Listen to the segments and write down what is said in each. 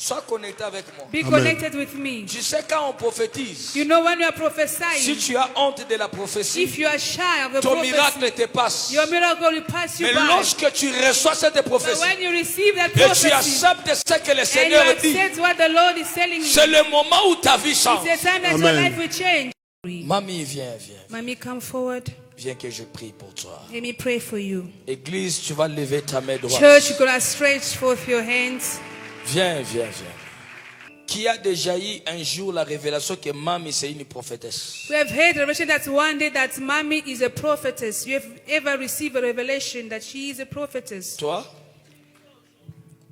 Sois connecté avec moi. Be connected with me. Tu sais quand on prophétise, You know when you are si prophesying, tu as honte de la prophétie, if you are shy of the ton prophecy, miracle te passe. your miracle will pass you Mais by. lorsque tu reçois cette But prophétie when you receive that et tu prophecy acceptes ce que le and you Seigneur dit, accept what the Lord is telling you, c'est le moment où ta vie change. it's the time that your life will change. Mamie, viens. Mommy, come forward. Viens que je prie pour toi. Let me pray for you. Église, tu vas lever ta main droite. Church, you're going to stretch forth your hands. Viens. Qui a déjà eu un jour la révélation que Mamie c'est une prophétesse? We have heard a revelation that one day that Mommy is a prophetess. You have ever received a revelation that she is a prophetess? Toi?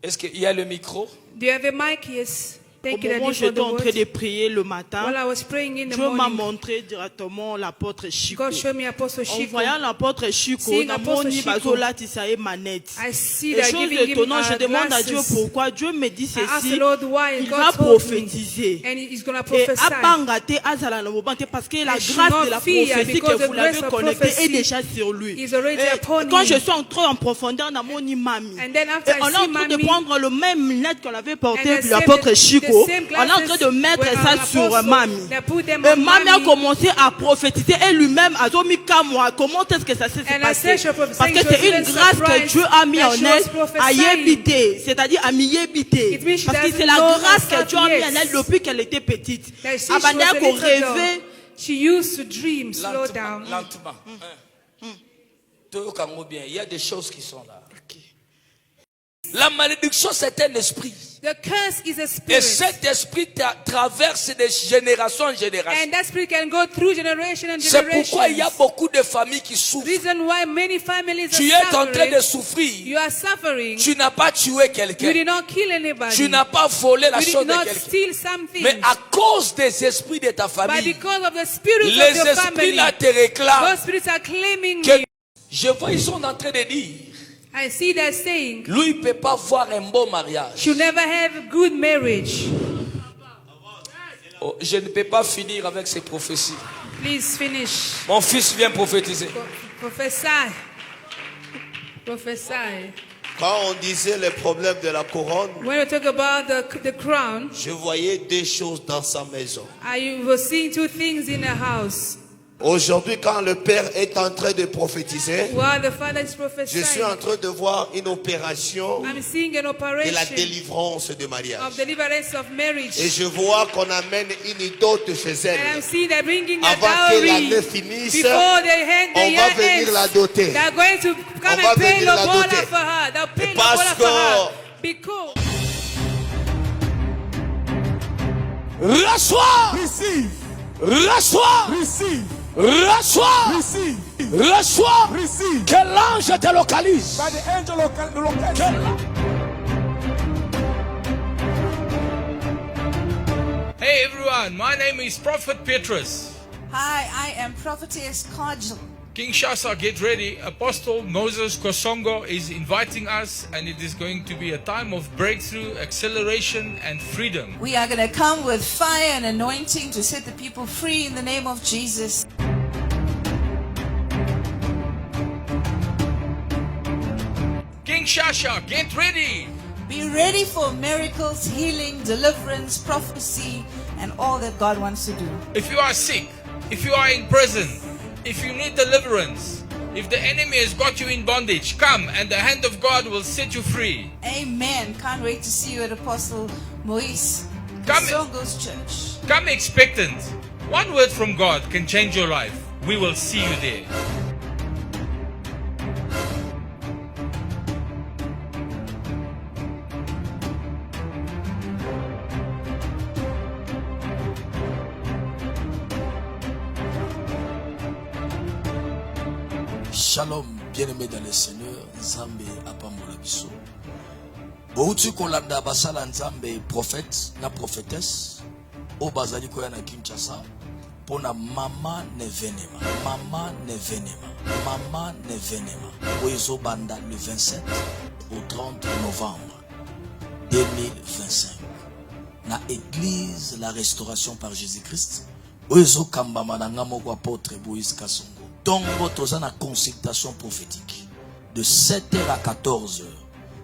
Est-ce qu'il y a le micro? Do you have a mic? Yes. Au Thank you, moment où Daddy, for j'étais the en train word. de prier le matin, While I was praying in the Dieu m'a morning, montré directement l'apôtre Chico. God showed me Apostle En Chico. voyant l'apôtre Chico, Seeing na Apostle moni Chico, bazolatisa ye manette. I see Et that chose giving him étonnante, je demande à Dieu glasses. pourquoi. Dieu me dit I asked the ceci, Lord why, and il God va told me. prophétiser. And he's going to Et prophesy. apanga te azala na mobante parce que la I should grâce not de la fear prophétie because que the vous l'avez grace of connectée est prophecy déjà sur lui. is already Et upon quand him. je suis entré en profondeur dans mon imami, And then after et on I est see en train de Mommy, prendre le même lunette qu'on avait and porté the l'apôtre same- Chico, the same on est en train de glasses mettre were ça on sur Apostle. Mami. They put them Et on Mami a Mommy. commencé à prophétiser et lui-même a dit moi comment est-ce que ça s'est And I passé? said, Parce saying que she was c'est une even grâce que surprised Dieu a mis that en she was elle à prophesying. yébiter, c'est-à-dire à m'yébiter. It means she Parce que doesn't c'est la know grâce que herself Dieu a mis yet. en elle depuis qu'elle était petite. That since she Abandonné was a qu'on little girl, rêvait. she used to dream, slow down. Lentement. Toyokango bien. Il y a des choses qui sont là. La malédiction, c'est un esprit. The curse is a Et spirit. cet esprit traverse de génération en génération. And that spirit can go through generation and C'est pourquoi il y a generations. beaucoup de familles qui souffrent. Reason why many families Tu are es en train suffering. de souffrir. You are suffering. Tu n'as pas tué You quelqu'un. did not kill anybody. Tu n'as pas volé la You chose did de not quelqu'un. steal something. Mais à cause des esprits de ta But famille, because of the spirit les of your esprits family, là te réclament. those spirits are claiming Que you. je vois, ils sont en train de dire, I see that saying, lui, il ne peut pas voir un beau mariage. you never have a good marriage. Oh, je ne peux pas finir avec ces prophéties. Please finish. Mon fils vient prophétiser. Prophesy. Prophesy. Quand on disait les problèmes de la couronne, When we talk about the crown, je voyais deux choses dans sa maison. I was seeing two things in a house. Aujourd'hui, quand le Père est en train de prophétiser, While the father is je suis prophesying, en train de voir une opération I'm seeing an de la operation délivrance de mariage. of deliverance of marriage. Et je vois qu'on amène une dot chez And I'm elle. seeing they're bringing a Avant que l'année dowry. finisse, Before they hand the on year va venir ends, la doter. they're going to On come va and pay venir la Lobola doter. for her. They'll pay Et parce Lobola for her. que- Because Reçois! Receive, Reçois! receive, Reçois! receive, Reçois! receive. Que l'ange te localise. By the angel location. Hey everyone, my name is Prophet Petrus. Hi, I am Prophetess Kajal. Kinshasa, get ready. Apostle Moses Kosongo is inviting us, and it is going to be a time of breakthrough, acceleration, and freedom. We are going to come with fire and anointing to set the people free in the name of Jesus. Kinshasa, get ready. Be ready for miracles, healing, deliverance, prophecy, and all that God wants to do. If you are sick, if you are in prison, if you need deliverance, if the enemy has got you in bondage, come and the hand of God will set you free. Amen. Can't wait to see you at Apostle Moise Come. Songo's church. Come expectant. One word from God can change your life. We will see you there. Shalom, bien-aimé dans le Seigneur, Nzambe apambola biso. Bouti kolanda basala Nzambe prophète na prophétesse o bazali koya na Kinshasa pona mama nevenema. Mama nevenema. Mama nevenema. Oyezo banda le 27 au 30 novembre 2025. Na église la restauration par Jésus-Christ. Oyezo kambama na ngamoko apôtre Moïse Kasongo. Donc, vous avez une consultation prophétique de 7h à 14h.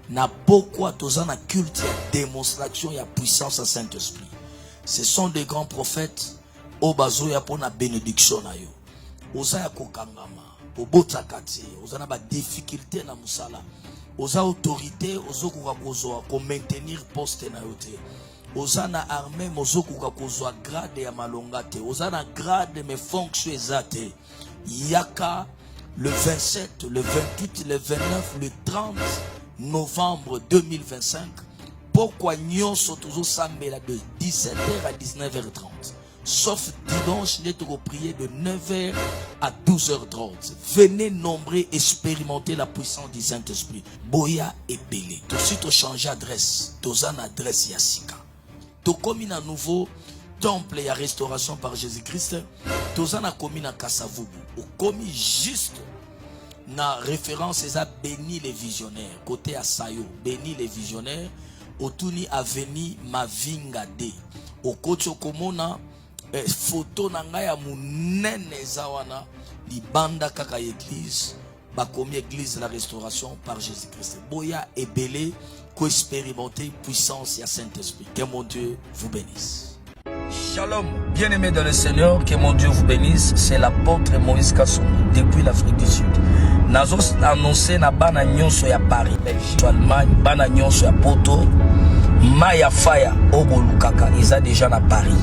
Na pourquoi tous na culte ya démonstration ya puissance à Saint-Esprit. Ce sont des grands prophètes au bazo ya pona bénédiction na yo. Oza ya kokangama, obota kati, oza na ba difficulté na musala. Oza autorité, ozo kukakozo ko maintenir poste na yote. Oza na armée, ozo kukakozo grade ya malongate. Oza na grade mais fonction ezate. Yaka le 27, le 28, le 29, le 30 novembre 2025. Pourquoi nous sommes toujours sambela de 17h à 19h30. Sauf dimanche, nous devons prier de 9h à 12h30. Venez nombreux expérimenter la puissance du Saint-Esprit. Boya et Belé. Tout de suite, on change d'adresse. Tous en adresse Yassika. Tout comme un nouveau temple et à restauration par Jésus-Christ. Tous en a commis à Kassavubu. Au commis juste na référence à béni les visionnaires. Côté à Sayo, béni les visionnaires. Otuni aveni mavinga de. Au côté komona photo na ngai ya munene zawana libanda kaka église ba komi église la restauration par Jésus-Christ. Boya ebele ko expérimenter puissance ya Saint-Esprit. Que mon Dieu vous bénisse. Shalom, bien-aimés dans le Seigneur, que mon Dieu vous bénisse. C'est l'apôtre Moïse Kassoum depuis l'Afrique du Sud. Nazos annoncé na bana nyonso ya Paris, Belgique, Allemagne, bana nyonso ya Poto, Maya Faya, Obolukaka, ils ont déjà na Paris.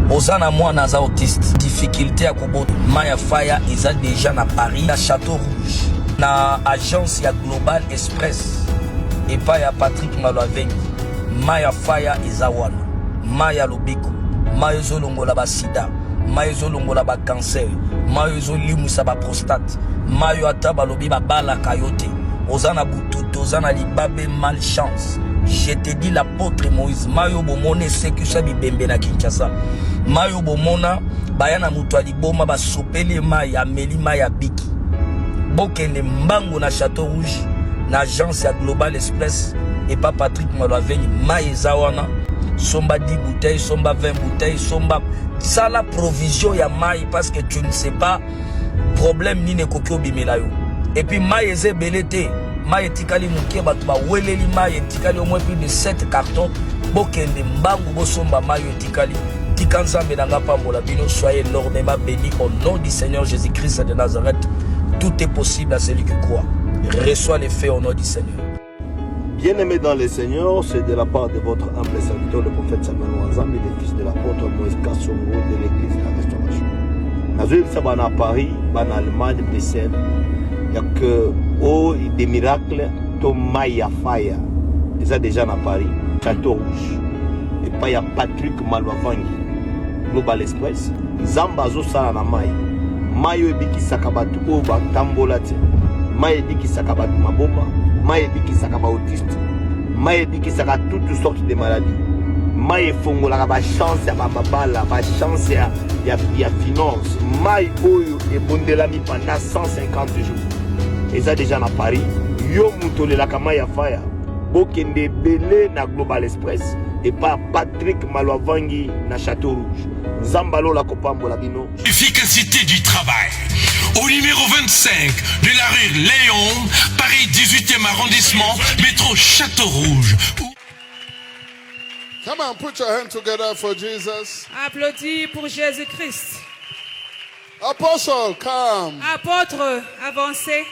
Ozana moi naza autiste, difficulté à Kobo, Maya Faya, ils ont déjà na Paris, à Château Rouge, na agence ya Global Express, et pas ya Patrick Malouavengi, Maya Faya, ils ont Maya Lobiko, Maya Zolongola ba sida, Maya Zolongola ba cancer, Maya Zolimusa ba prostate, Maya Ataba lobi ba bala kayote, Ozana Bututo, Ozana Libabe malchance. Je te dis l'apôtre Moïse, Mayo Bomone Sekusa Bibembe na Kinshasa. Mayo Bomona, Bayana Mutuali Boma, ba sopele Maya, Meli Maya Biki. Bokende Mbango na Château Rouge, na agence ya Global Express, et pas Patrick Malouavengi, Maya Zawana, Somba 10 bouteilles, Somba 20 bouteilles, Somba. Ça la provision ya Maya, parce que tu ne sais pas, problème ni ne kokyo bimelayo. Et puis Maya Zebelete. Maye tikali mukie batu ba weleli maye tikali au moins plus de 7 cartons bokende mbangu bosomba maye tikali tikanzambe nanga pambola bino. Soyez énormément bénis au nom du Seigneur Jésus-Christ de Nazareth. Tout est possible à celui qui croit. Reçois les faits au nom du Seigneur. Bien-aimés dans le Seigneur, c'est de la part de votre humble serviteur, le prophète Samuel Ouazambi, le fils de l'apôtre Moïse Kassoum de l'église de la restauration. Nazoué Sabana à Paris, en Allemagne, Bruxelles. Il y a que des miracles, Maya Faya, ils ont déjà à Paris, Château Rouge. Et pas il y a Patrick Malouavengi, Global Express, Zambazo Salana Maya, Mayo Ebiki Sakabatu Oba Tambolate, Maya Ebiki Sakabatu Maboma, Maya Ebiki Sakaba autiste, Maya Ebiki Saka toutes sortes de maladies. Maya Fongo la chance ya babala, la chance ya finance, Maya Oyo et Bondelami pendant 150 jours. Ils ont déjà à Paris. Yo Moutole la Kamaya Faya. Bokende Belé na Global Express. Et pas Patrick Malouavengi na Château Rouge. Zambalo la Kopambo la Bino. Efficacité du travail. Au numéro 25 de la rue Léon, Paris 18e arrondissement, métro Château Rouge. Come on, put your hand together for Jesus. Applaudis pour Jésus-Christ. Apostle, come. Apôtre, avancez.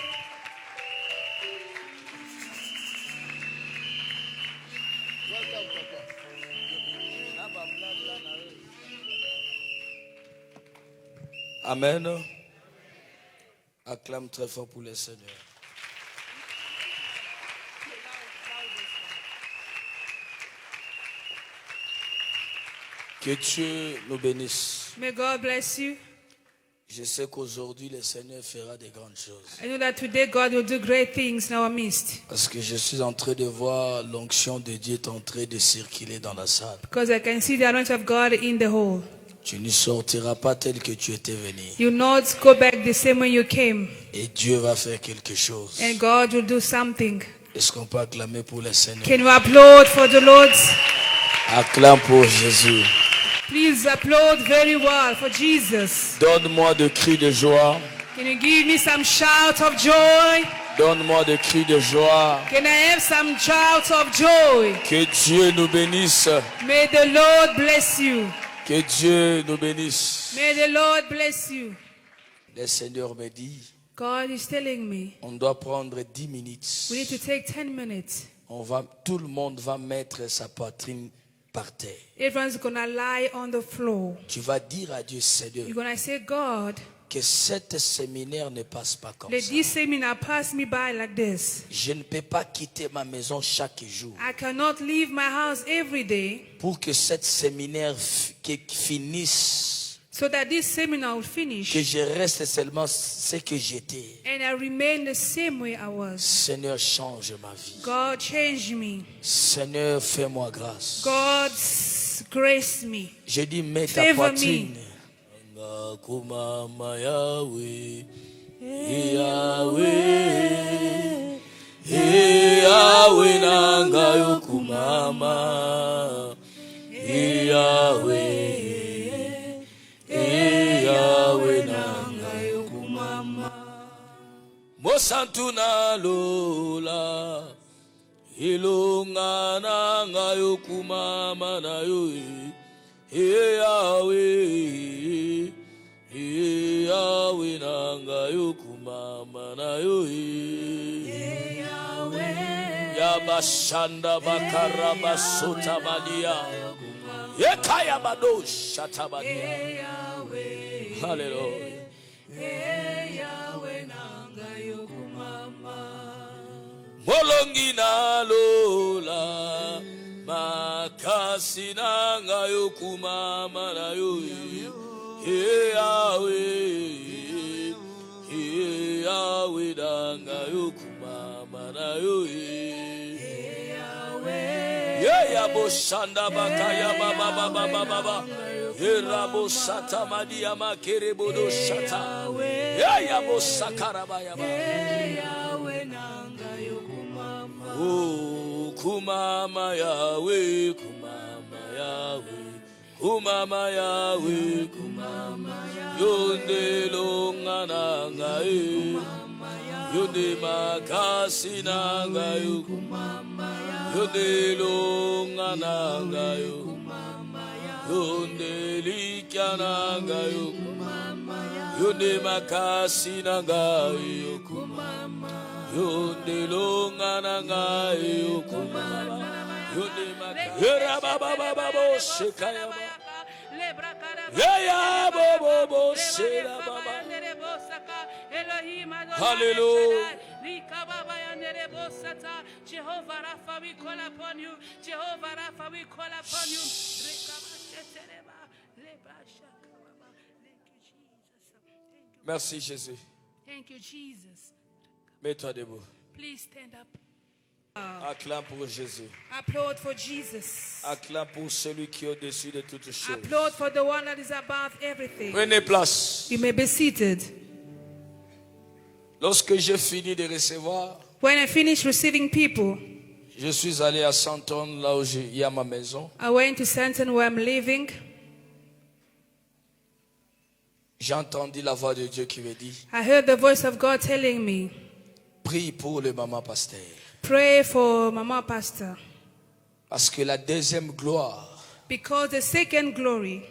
Amen. Acclame très fort pour le Seigneur. Que Dieu nous bénisse. May God bless you. Je sais qu'aujourd'hui le Seigneur fera de grandes choses. I know that today God will do great things in our midst. Parce que je suis en train de voir l'onction de Dieu est en train de circuler dans la salle. Because I can see the anointing of God in the hall. Tu ne sortiras pas tel que tu étais venu. You will not go back the same way you came. Et Dieu va faire quelque chose. And God will do something. Est-ce qu'on peut acclamer pour le Seigneur? Can you applaud for the Lord? Acclame pour Jésus. Please applaud very well for Jesus. Donne-moi de cris de joie. Can you give me some shout of joy? Donne-moi des cris de joie. Can I have some shouts of joy? Que Dieu nous bénisse. May the Lord bless you. Que Dieu nous bénisse. May the Lord bless you. Le Seigneur me dit, God is telling me on doit prendre 10 minutes. we need to take 10 minutes. Tout le monde va mettre sa poitrine par terre. Everyone's going to lie on the floor. Tu vas dire à Dieu, Seigneur, You're going to say, God, que cet séminaire ne passe pas comme let ça. this seminar pass me by like this. Je ne peux pas quitter ma maison chaque jour I cannot leave my house every day pour que cet séminaire finisse, so that this seminar will que finish je reste seulement ce que j'étais. and I remain the same way I was. Seigneur, change ma vie. God, change me. Seigneur, fais-moi grâce. God, grace me. Je dis, mets ta Favor poitrine. Kumama Yahweh, Yahweh, Yahweh nanga yo kumama, Yahweh, Yahweh nanga yo kumama. Mosantu na lola, ilunga nanga yo kumama na yo. Yahweh, Yahweh nanga yo kumama na yo. Yabashanda bakara basota badia. Yekaya bado shata badia. Hallelujah. Yahweh nanga yo kumama. Molongi na lola. Makasi nanga yo kumama na yo. Yahweh, Yahweh nanga yo kumama na yo. Yahweh shanda bakaya baba baba baba. Yerabo sata madia makerebodo shata. Yahweh sakara baya baba. Yahweh nanga yo kumama. Oh kumama Yahweh, kumama Yahweh, kumama Yahweh, kumama Yonde longa nanga yo, Yonde makasi nanga yo, Yonde longa nanga yo, Yonde likya nanga yo, Yonde makasi nanga yo, Yonde longa nanga yo, Yonde makasi baba baba shekaya baba. Yeah, bo bo shera baba. Hallelujah. Jehovah Rapha, we call upon you. Jehovah Rapha, we call upon you. Merci Jésus. Thank you, Jesus. Mets-toi debout. Please stand up. Acclame pour Jésus. Applaud for Jesus. Acclame pour celui qui est au-dessus de toutes choses. Applaud for the one that is above everything. Prenez place. You may be seated. Lorsque j'ai fini de recevoir, when I finished receiving people, je suis allé à Santon, là où il y a ma maison. I went to Santon where I'm living. J'ai entendu la voix de Dieu qui me dit, I heard the voice of God telling me, prie pour le maman pasteur. Pray for Mama Pastor. Parce que la deuxième gloire, because the second glory,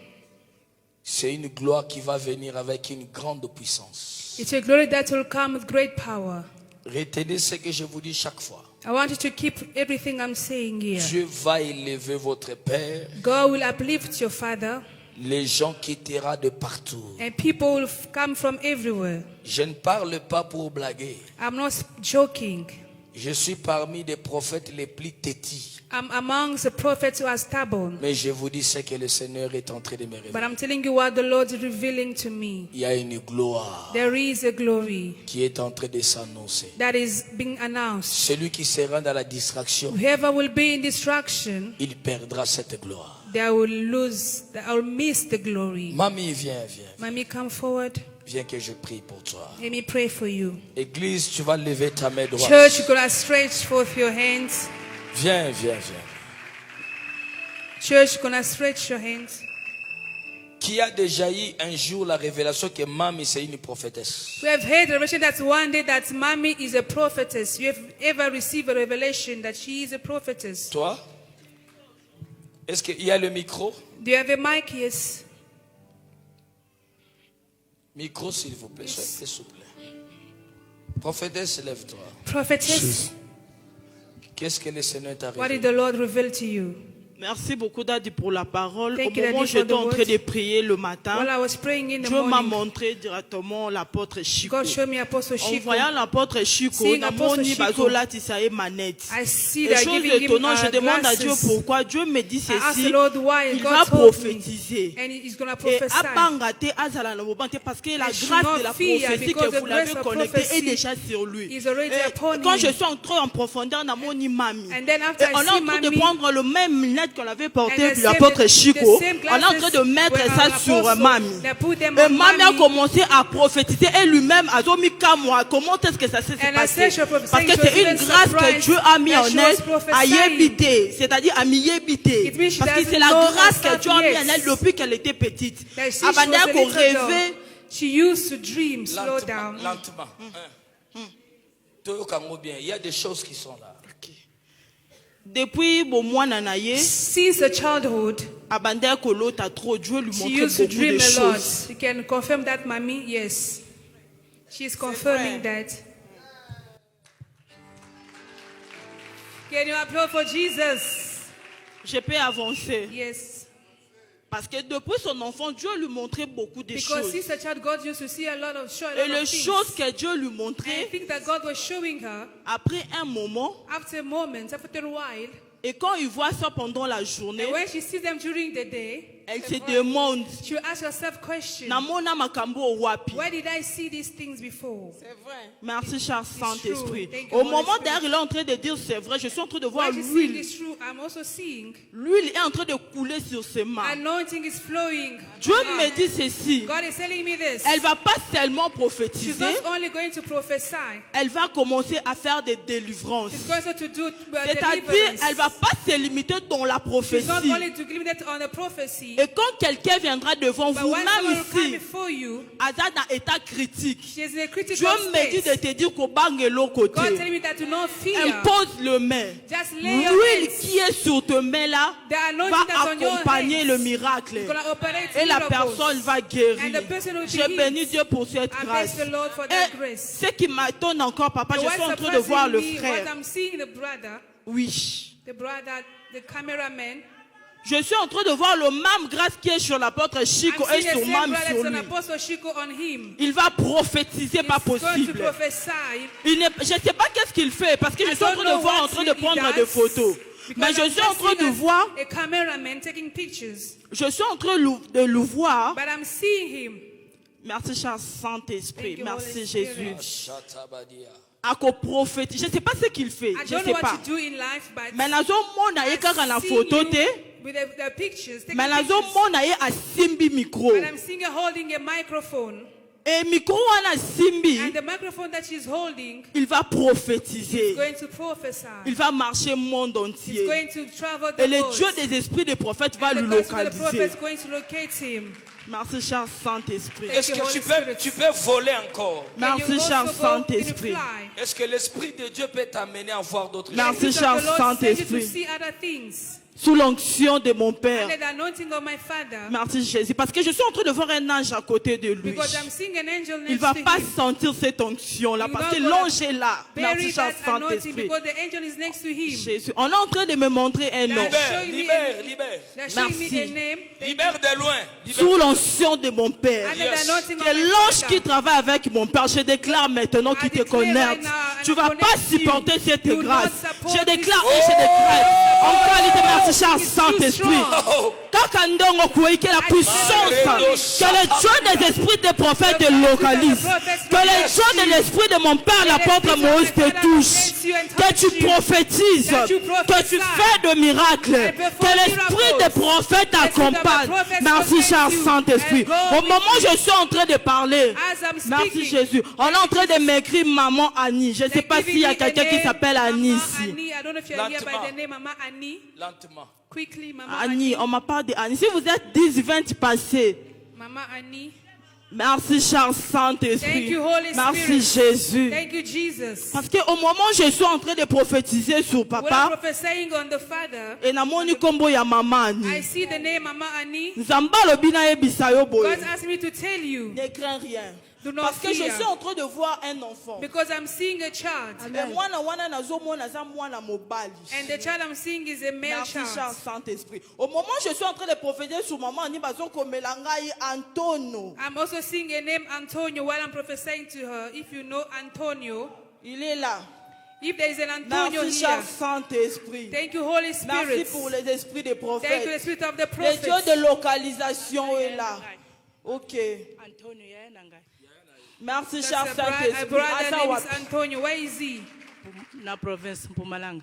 c'est une gloire qui va venir avec une grande puissance. It's a glory that will come with great power. Retenez ce que je vous dis chaque fois. I want you to keep everything I'm saying here. Dieu va élever votre père. God will uplift your father. Les gens quitteront de partout. And people will come from everywhere. Je ne parle pas pour blaguer. I'm not joking. Je suis parmi des prophètes les plus têtis. I'm amongst the prophets who are stubborn. Mais je vous dis ce que le Seigneur est en train de me révéler. But I'm telling you what the Lord is revealing to me. Il y a une gloire There is a glory qui est en train de s'annoncer. that is being announced. Celui qui sera dans la distraction, Whoever will be in distraction, il perdra cette gloire. they will miss the glory. Mamie, viens. Mamie, come forward. Viens que je prie pour toi. Let me pray for you. Église, tu vas lever ta main droite. Church, you're going to stretch forth your hands. Viens. Church, you're going to stretch your hands. Qui a déjà eu un jour la révélation que Mami c'est une prophétesse? We have heard a revelation that one day that Mommy is a prophetess. You have ever received a revelation that she is a prophetess? Toi? Est-ce qu'il y a le micro? Do you have a mic? Yes. Micro s'il vous plaît, soyez souple. Prophétesse, lève-toi. Prophetess, Qu'est-ce que le Seigneur t'a what did révélé? the Lord reveal to you? Merci beaucoup Daddy pour la parole. Thank Au you, moment où Daddy, for j'étais the en train word. de prier le matin, While I was praying in the Dieu m'a morning, montré directement l'apôtre Chico. God showed me Apostle En Chico. voyant l'apôtre Chico, Seeing namoni Apostle Chico, bazolatisa ye manette. I see Et that chose giving him étonnante, je demande à Dieu glasses. pourquoi. Dieu me dit I asked ceci, the Lord why, and il God va told me. prophétiser. And he's going to Et prophesy. abanga te azala na mobante parce que la And should grâce not de la fear, prophétie because que the vous l'avez grace of connectée est prophecy déjà sur lui. is already Et upon quand him. je suis entré en profondeur dans mon imami, And then after et on I est see en train de Mommy, prendre le même lunette qu'on avait and porté the puis same- l'apôtre Chico, the same on est en train de mettre glasses ça were sur Apostle. Mami. They put them Et on Mami a Mommy. commencé à prophétiser et lui-même a dit moi comment est-ce que ça s'est And I passé? said, she prophesied, Parce que she was c'est une even grâce que surprised Dieu a mis that en she was elle à prophesying. yébiter, c'est-à-dire à m'yébiter. It means she Parce que doesn't c'est la know grâce que herself Dieu a mis en yet. elle depuis qu'elle était petite. That she Abandonné was a qu'on little girl. rêvait. She used to dream, slow Lentement, down. lentement. Toyokango bien, il y a des choses qui sont là. Depuis bon mois nanaye, Since her childhood, abandonné qu'on l'autre a trop, Dieu lui she montre used to beaucoup dream de a lot. choses. You can confirm that, Mommy? Yes. She's confirming that. Can you applaud for Jesus? Je peux avancer. Yes. Parce que depuis son enfant, Dieu lui montrait beaucoup de Because choses. since a child, God used to see a lot of Et les things. choses que Dieu lui And I montrait, think that God was showing her après un moment, after a moment, after a while, et quand il voit ça pendant la journée, and when she sees them during the day, elle se demande, she will ask herself questions. namona makambo wapi? Where did I see these things before? Merci cher Saint-Esprit. Thank you, Au Holy moment Spirit. d'ailleurs, il est en train de dire c'est vrai, je suis en train de voir While she's seeing l'huile. this true, I'm also seeing L'huile est en train de couler sur ses mains. anointing is flowing. Dieu me dit ceci, God is telling me this. elle va pas seulement She's prophétiser, not only going to prophesy, elle va commencer à faire des délivrances. she's going to do C'est-à-dire, deliverance. elle va pas se limiter dans la She's prophétie. not only to limit it on a prophecy, Et quand quelqu'un viendra devant but vous, when someone même will come ici, before you, Azad dans état critique, she's in a critical Dieu me dit state. de te dire qu'au bangelo God côté, telling me that to not fear. impose le main. Just lay your L'huile hands. qui est sur te main là The anointing va that's on your accompagner hands le miracle. is gonna operate Et la miracles. personne va And guérir. the person will be Je bénis healed. Dieu pour cette I grâce. bless the Lord for that Et grace. ce qui m'étonne encore, papa, The je what's suis en train de voir le surprising me, what frère. I'm seeing the brother, Oui. the cameraman. Je suis en train de voir le même grâce qui est sur l'apôtre Chico I'm et seeing the sur same même brother sur that's on lui. Apostle Chico on him. Il va prophétiser pas He's going to possible. prophesy. Je ne sais pas qu'est-ce qu'il fait parce que je I suis en don't train de know voir en what train de he prendre does, des photos. Mais because je I'm suis en just train de seeing voir, a cameraman taking pictures. je suis en train de le voir. But I'm seeing him. Merci cher Saint-Esprit, Thank you, merci Holy Jésus. Spirit. Shatabadia. À qu'on prophétise. Je ne sais pas ce qu'il fait, I je don't ne know sais pas. what you do in life, but Mais nazomona ye kaka na I've seen photo you te. with the pictures, taking Mais pictures. nazomona ye asimbi micro. And I'm seeing her holding a microphone. Et micro wana simbi, And the microphone that she's holding il va is prophétiser. going to prophesy. Il va marcher monde He's entier. going to travel the Et le world. Dieu des esprits des prophètes va And le the person of the prophet localiser. is going to locate him. Merci cher Saint-Esprit. Thank Est-ce you, que Holy tu peux voler encore? Can you Merci also cher go in Saint-Esprit. fly? Est-ce que l'Esprit de Dieu peut t'amener à voir d'autres Merci. choses? Spirit cher of the Lord sends you to Saint-Esprit. see other things. Sous l'onction de mon Père. Under the anointing of my Father. Merci Jésus. Parce que je suis en train de voir un ange à côté de lui. Because I'm seeing an angel Il ne next va to pas him. sentir cette onction-là. You're Parce que not gonna l'ange est là. Merci Bury cher that anointing Saint-Esprit. because the angel is next to him. Jésus. On est en train de me montrer un nom. Libère. They're showing me Merci. a name. Libère de loin. Sous l'onction de mon Père. Under the anointing of Que my l'ange Father. qui travaille avec mon Père, je déclare maintenant qu'il te declare connaît. right now, and Tu I vas connect pas you. supporter cette Do not grâce. support Je this déclare et je déclare. En qualité, merci cher It's too Saint-Esprit. strong. Kaka ndongo kuwe, que la puissance, que le Dieu des esprits des prophètes te localise. Que le Dieu de l'esprit de mon Père, l'apôtre Moïse, te touche. Que tu prophétises. Que tu fais de miracles. Que l'esprit des prophètes t'accompagne. Merci cher Saint-Esprit. Au moment où je suis en train de parler, As I'm merci speaking, Jésus. On est en train de m'écrire maman Annie. Je ne sais they're pas giving s'il y a me a quelqu'un qui name, s'appelle Annie Mama ici. Annie. I don't know if you're here by Lentement. the name Mama Annie. Lentement. Quickly, Mama Annie, on m'a parlé d'Annie. Si vous êtes 10, 20 passés, Mama Annie. Merci, cher Thank Saint-Esprit. you, Holy Merci, Spirit. Jésus. Thank you, Jesus. Parce qu'au moment où je suis en train de prophétiser sur When I'm papa, prophesying on the Father, et namoni kombo ya mama I Annie. see the name Mama Annie. Nzamba lobi na yebisa yo boye. God asked me to tell you, Ne crains rien. do not Parce que je fear, suis en train de voir un enfant. because I'm seeing a child. Et mwana wana nazomona za mwana mobali. And the child I'm seeing is a male Merci, cher child. Saint-Esprit. Au moment où je suis en train de prophétiser sur maman Annie, bazo komela ngai Antonio. I'm also seeing a name Antonio while I'm prophesying to her. If you know Antonio, Il est là. if there is an Antonio Merci, cher here, Saint-Esprit. thank you, Holy Merci Spirit. pour les esprits des Thank you, the prophètes. Spirit of the Le Dieu prophets. de localisation est là. Ok. Merci, cher That's a Saint-Esprit. brother Asa name is wapi. Antonio. Where is he? Na province Mpumalanga.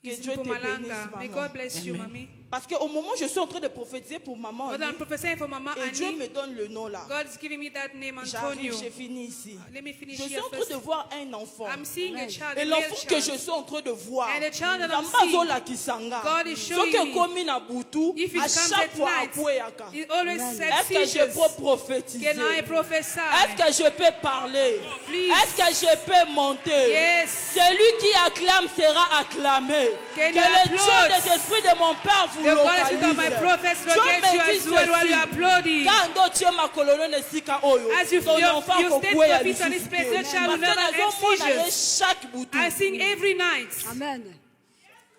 Que He's Dieu in te bénisse, Pumalanga. May maman. God bless you, mommy. Parce qu'au moment où je suis en train de prophétiser pour maman, But I'm prophesying for Mama et Dieu Annie. me donne le nom là. God is giving me that name, J'arrive, Antonio. j'ai fini ici. Let me finish Je suis here en train first. de voir un enfant. I'm seeing a child, Et a male l'enfant que je child. suis en train de voir, And the child that I'm Nzamba seeing, azolakisanga. God is showing Soki me. ekomi na butu, If it à comes chaque at fois night, akweyaka. it always says Est-ce que je seizures. peux prophétiser? Can I prophesy? Est-ce que je peux parler? Please. Est-ce que je peux monter? Yes. Celui qui acclame sera acclamé. Can Que you le Dieu applaud? des esprits de mon Père vous The God Spirit of my localise. prophets Dieu locate you me dit as well while you are applauding. Quand d'autres tiennent ma colonne esika oyo, As you ton enfant you state kokweya your feet on this lisusu place, te. your child will Parce never que have nazomona ye seizures. chaque butu. I sing every night.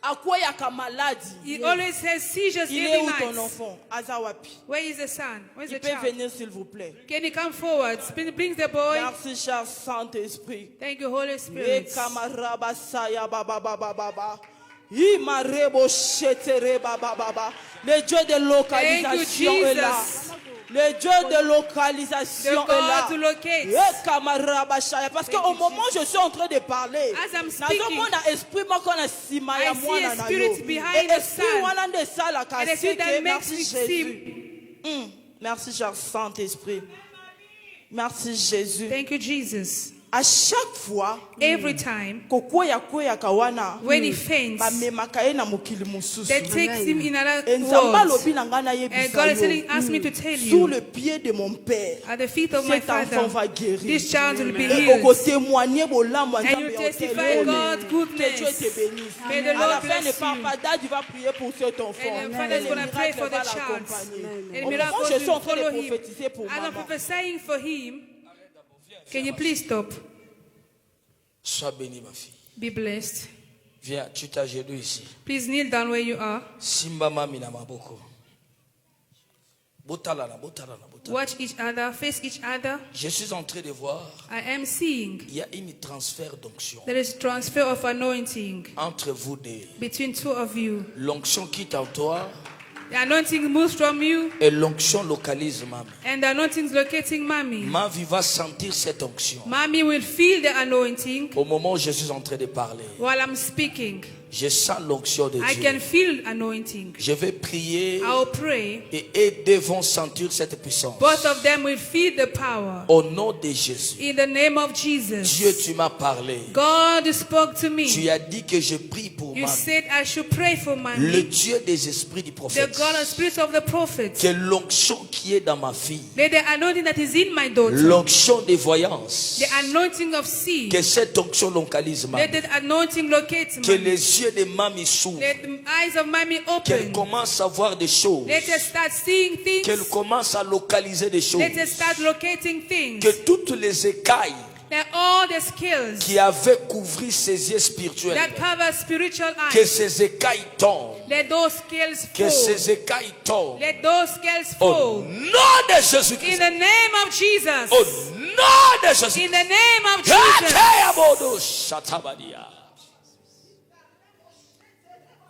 Akweyaka maladi. He always has seizures Il est every où ton night. enfant? Aza wapi? Where is the son? Where is Il the peut child? venir s'il vous plaît. Can he come forward? Brings the boy. Merci, cher Saint-Esprit. Thank you, Holy E Spirit. kamaraba saya baba baba baba. Imarebo shetere baba baba. Le Dieu de localisation est là. Jesus. Le Dieu de localisation The est là. God to locate. E kamaraba shaya. Parce qu'au moment où je suis en train de parler, As I'm speaking, nazomona esprit moko na sima I ya see mwana a na spirit yo. behind Et the esprit son. wana nde esalaka And I see that seke. makes Merci me Jésus. Merci, cher Saint-Esprit. Merci Jésus. Thank you, Jesus. À chaque fois, Every time kokweyaka wana when he faints, bamemaka ye na mokili mosusu. that takes him in another Nzamba world. alobi na ngai And nayebisa God is yo, asked me to tell sous you, le pied de mon père, at the feet of my cet enfant va Father, guérir. this child will be Et healed. okotémoigner bolamu ya And Nzambe you ya testify hôtel God's oyo. goodness. Que Dieu te bénisse. May the À la Lord fin, ne bless pars you. pas, Dad, tu vas prier pour cet enfant. And the Father is Et going le to pray miracle for the va child. l'accompagner. And Au moment miracles où je suis en will train de follow him. prophétiser pour As I'm maman, prophesying for him, can you please stop? Sois béni, ma fille. Be blessed. Viens, tu t'agenouilles ici. Please kneel down where you are. Simba mami na maboko. Botalana. Watch each other, face each other. Je suis en train de voir, I am seeing il y a une transfert d'onction there is transfer of anointing entre vous deux. between two of you. L'onction quitte en toi The anointing moves from you, et l'onction localise mami. and the anointing is locating mommy. Ma vie va sentir cette onction. Mommy will feel the anointing Au moment où je suis en train de parler, while I'm speaking. je sens l'onction de I Dieu. can feel anointing. Je vais prier I'll pray. et eux deux vont sentir cette puissance. Both of them will feel the power. Au nom de Jésus. In the name of Jesus. Dieu, tu m'as parlé. God spoke to me. Tu as dit que je prie pour You moi. said I should pray for Le mommy. Dieu des esprits du The prophète. God and spirits of the prophets. Que l'onction qui est dans ma fille, Let the anointing that is in my daughter. l'onction des voyances, The anointing of seed. que cette onction localise ma Let the anointing locate que mommy. les yeux de mamie s'ouvrent, Let the eyes of mommy qu'elle open. commence à voir des choses, Let her start seeing qu'elle things. commence à localiser des choses, Let her start locating things. que toutes les écailles That all the skills qui avaient couvert ses yeux spirituels, that cover spiritual que eyes. ces écailles tombent, Let those scales que fall. ces écailles tombent. Let those scales Au fall. nom de In Jésus-Christ. the name of Jesus. Au nom de Jésus-Christ. In the name of Jesus.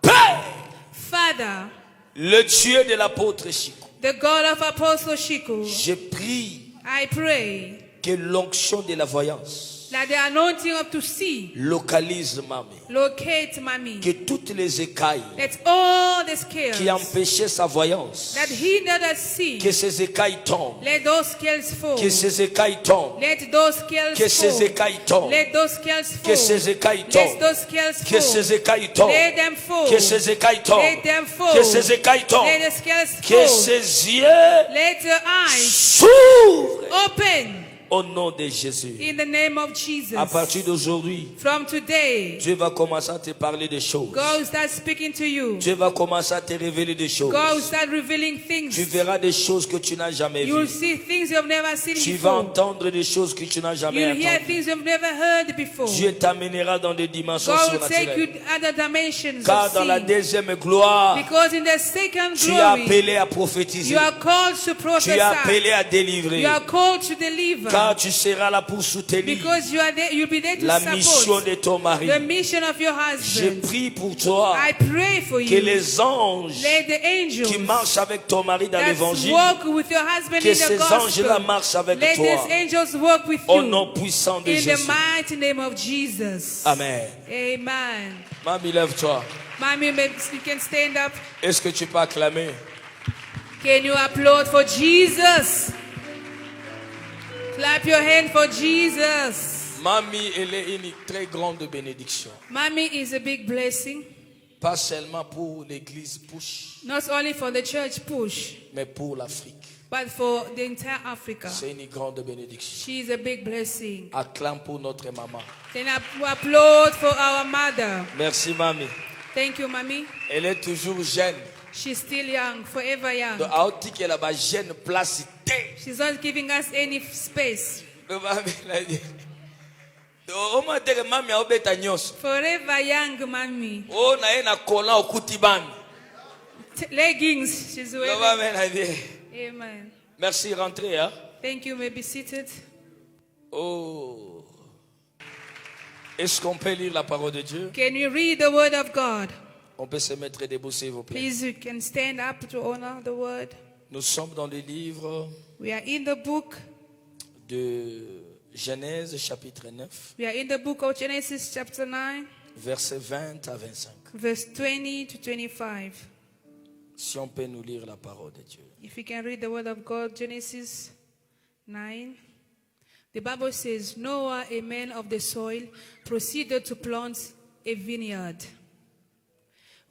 Père, Father, le Dieu de l'apôtre Chico, the God of Apostle Shiko, je prie I pray que l'onction de la voyance That the anointing of to see localise Mami. locate Mommy. Que toutes les écailles Let all the scales qui empêchaient sa voyance, that hindered us see, que ces écailles tombent. let those scales fall. Que ces écailles tombent. Let those scales Que ces fall. écailles tombent. Let those scales Que fall. ces écailles Let tombent. those scales Que fall. ces écailles tombent. Let them fall. Que ces écailles tombent. Let them fall. Que ces écailles tombent. Let the scales Que fall. ses yeux Let your eyes s'ouvrent open au nom de Jésus. in the name of Jesus. À partir d'aujourd'hui, From today, Dieu va commencer à te parler des choses. God will start speaking to you. Dieu va commencer à te révéler des choses. God will start revealing things. Tu verras des choses que tu n'as jamais You will vues. see things you've never seen Tu vas before. entendre des choses que tu n'as jamais You'll hear entendues. things you've never heard before. Dieu t'amènera dans des dimensions God will take you surnaturelles. to other dimensions Car of dans la seeing. deuxième gloire, Because in the second tu es glory, appelé à prophétiser. you are called to Tu prophesy. es appelé à délivrer. You are called to deliver. Car tu seras là pour soutenir Because you are there, you'll be there to la mission support de ton mari. the mission of your Je husband. prie pour toi I pray for que you. les anges Let the angels qui marchent avec ton mari dans that l'évangile, walk with your husband que in the ces anges-là gospel, marchent avec let toi these angels walk with au you nom puissant de in the Jésus. mighty name of Jesus. Amen. Amen. Mami, lève-toi. Mommy, you can stand up. Est-ce que tu peux acclamer? Can you applaud for Jesus? Clap your hand for Jesus. Mami, elle est une très grande bénédiction. Mommy is a big blessing, Pas seulement pour l'église Push, not only for the church push, mais pour l'Afrique. but for the entire Africa. C'est une grande bénédiction. She is a big blessing. Acclame pour notre maman. Then applaud for our mother. Merci, Mami. Thank you, Mommy. Elle est toujours jeune. She's still young, forever young. Donc, à autre qu'elle a pas jeune place. She's not giving us any space. Forever young, Mommy. Oh, na ye na kola okuti bami. Leggings, she's wearing. Amen. Merci, rentrez. Hein? Thank you. May be seated. Oh. Est-ce qu'on peut lire la parole de Dieu? Can you read the word of God? On peut se mettre debout, s'il vous plaît. Please, you can stand up to honor the word. Nous sommes dans le livre We are in the book. de Genèse, chapitre 9, We are in the book of Genesis, chapter 9, versets 20 à 25. verse 20 to 25. Si on peut nous lire la parole de Dieu. If you can read the word of God, Genesis 9. The Bible says, Noah, a man of the soil, proceeded to plant a vineyard.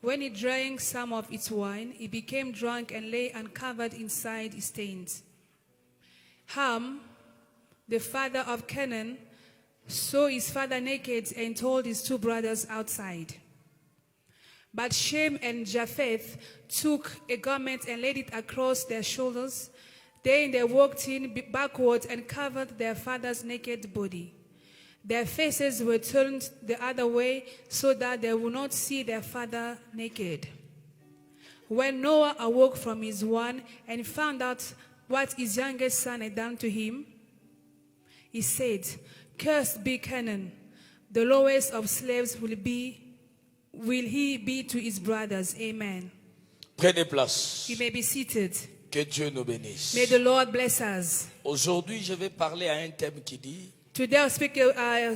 When he drank some of its wine, he became drunk and lay uncovered inside his tent. Ham, the father of Canaan, saw his father naked and told his two brothers outside. But Shem and Japheth took a garment and laid it across their shoulders. Then they walked in backwards and covered their father's naked body. Their faces were turned the other way so that they would not see their father naked. When Noah awoke from his wine and found out what his youngest son had done to him, he said, "Cursed be Canaan, the lowest of slaves will he be to his brothers." Amen. Prenez place. You may be seated. Que Dieu nous bénisse. May the Lord bless us. Aujourd'hui, je vais parler à un thème qui dit: Today I'll speak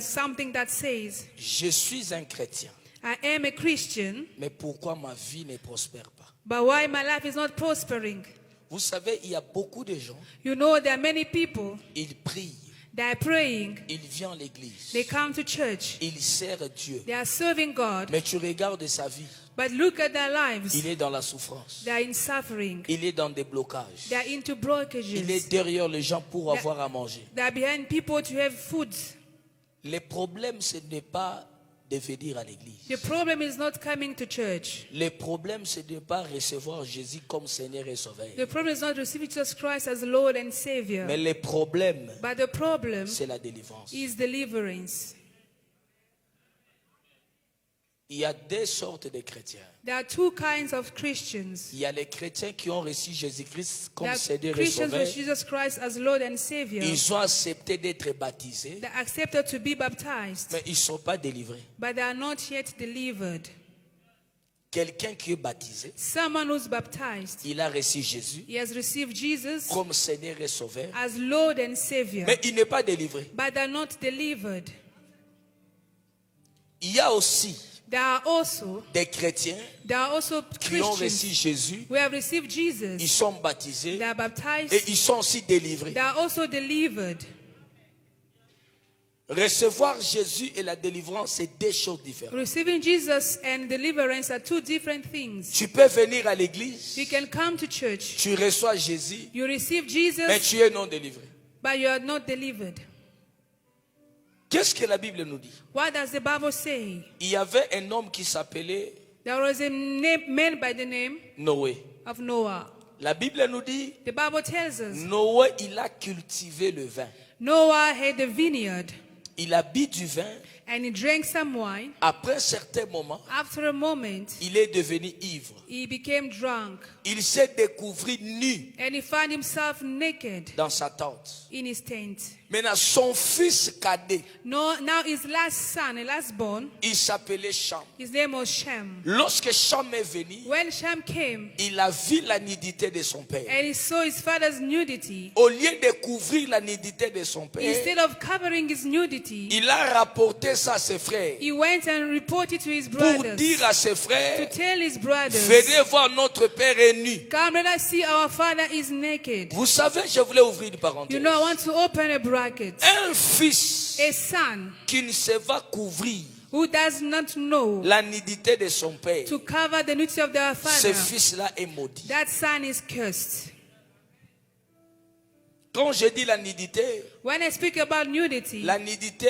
something that says, je suis un chrétien, I am a Christian, mais pourquoi ma vie ne prospère pas? but why my life is not prospering? Vous savez, il y a beaucoup de gens, You know, there are many people ils prient, that are praying, ils viennent à l'église, they come to church, ils servent Dieu. they are serving God, Mais tu regardes sa vie, but look at their lives. il est dans la souffrance, They are in suffering. il est dans des blocages, They are into il blockages. est derrière les gens pour avoir à manger. They are behind people to have food. Le problème, ce n'est pas de venir à l'église. The problem is not coming to church. Le problème, c'est de ne pas recevoir Jésus comme Seigneur et Sauveur. The problem is not receiving Jesus Christ as Lord and Savior. Mais le problème, But the problem c'est la délivrance. is deliverance. Il y a deux sortes de chrétiens. There are two kinds of Christians. Il y a les chrétiens qui ont reçu Jésus-Christ There comme are Seigneur et Christians Sauveur. with Jesus Christ as Lord and Savior. Ils ont accepté d'être baptisés, They accepted to be baptized, mais ils ne sont pas délivrés. but they are not yet delivered. quelqu'un qui est baptisé, someone who's baptized, il a reçu Jésus he has received Jesus comme Seigneur et Sauveur, as Lord and Savior, mais il n'est pas délivré. but they're not delivered. Il y a aussi There are also des qui ont reçu Christians Jésus, who have received Jesus. ils sont baptisés They are baptized. et ils sont aussi délivrés. They are also delivered. Recevoir Jésus et la délivrance, c'est deux choses différentes. Receiving Jesus and deliverance are two different things. Tu peux venir à l'église, You can come to church, tu reçois Jésus, you receive mais Jesus, tu es non délivré. but you are not delivered. Qu'est-ce que la Bible nous dit? What does the Bible say? Il y avait un homme qui s'appelait There was a man by the name Noé. of Noah. La Bible nous dit, The Bible tells us Noé, il a cultivé le vin. Noah had a vineyard Il a bu du vin. and he drank some wine. Après un certain moment, After a moment, il est devenu ivre. he became drunk Il s'est découvert nu and he found himself naked dans sa tente. in his tent. Maintenant, son fils cadet, No, now his last son, a last born, il s'appelait Cham. his name was Shem. Lorsque Cham est venu, When Shem came il a vu la nudité de son père. and he saw his father's nudity, Au lieu de couvrir la nudité de son père, instead of covering his nudity, il a rapporté ça à ses frères he went and reported to his pour brothers, dire à ses to frères, tell his brothers, venez voir notre père est nu. come, let us see our father is naked. Vous savez, je voulais ouvrir une parenthèse. You know, I want to open a bracket. Un fils A son qui ne se va couvrir who does not know la nudité de son père, to cover the nudity of their ce father, fils-là est maudit. that son is cursed. Quand je dis la nudité, When I speak about nudity, la nudité,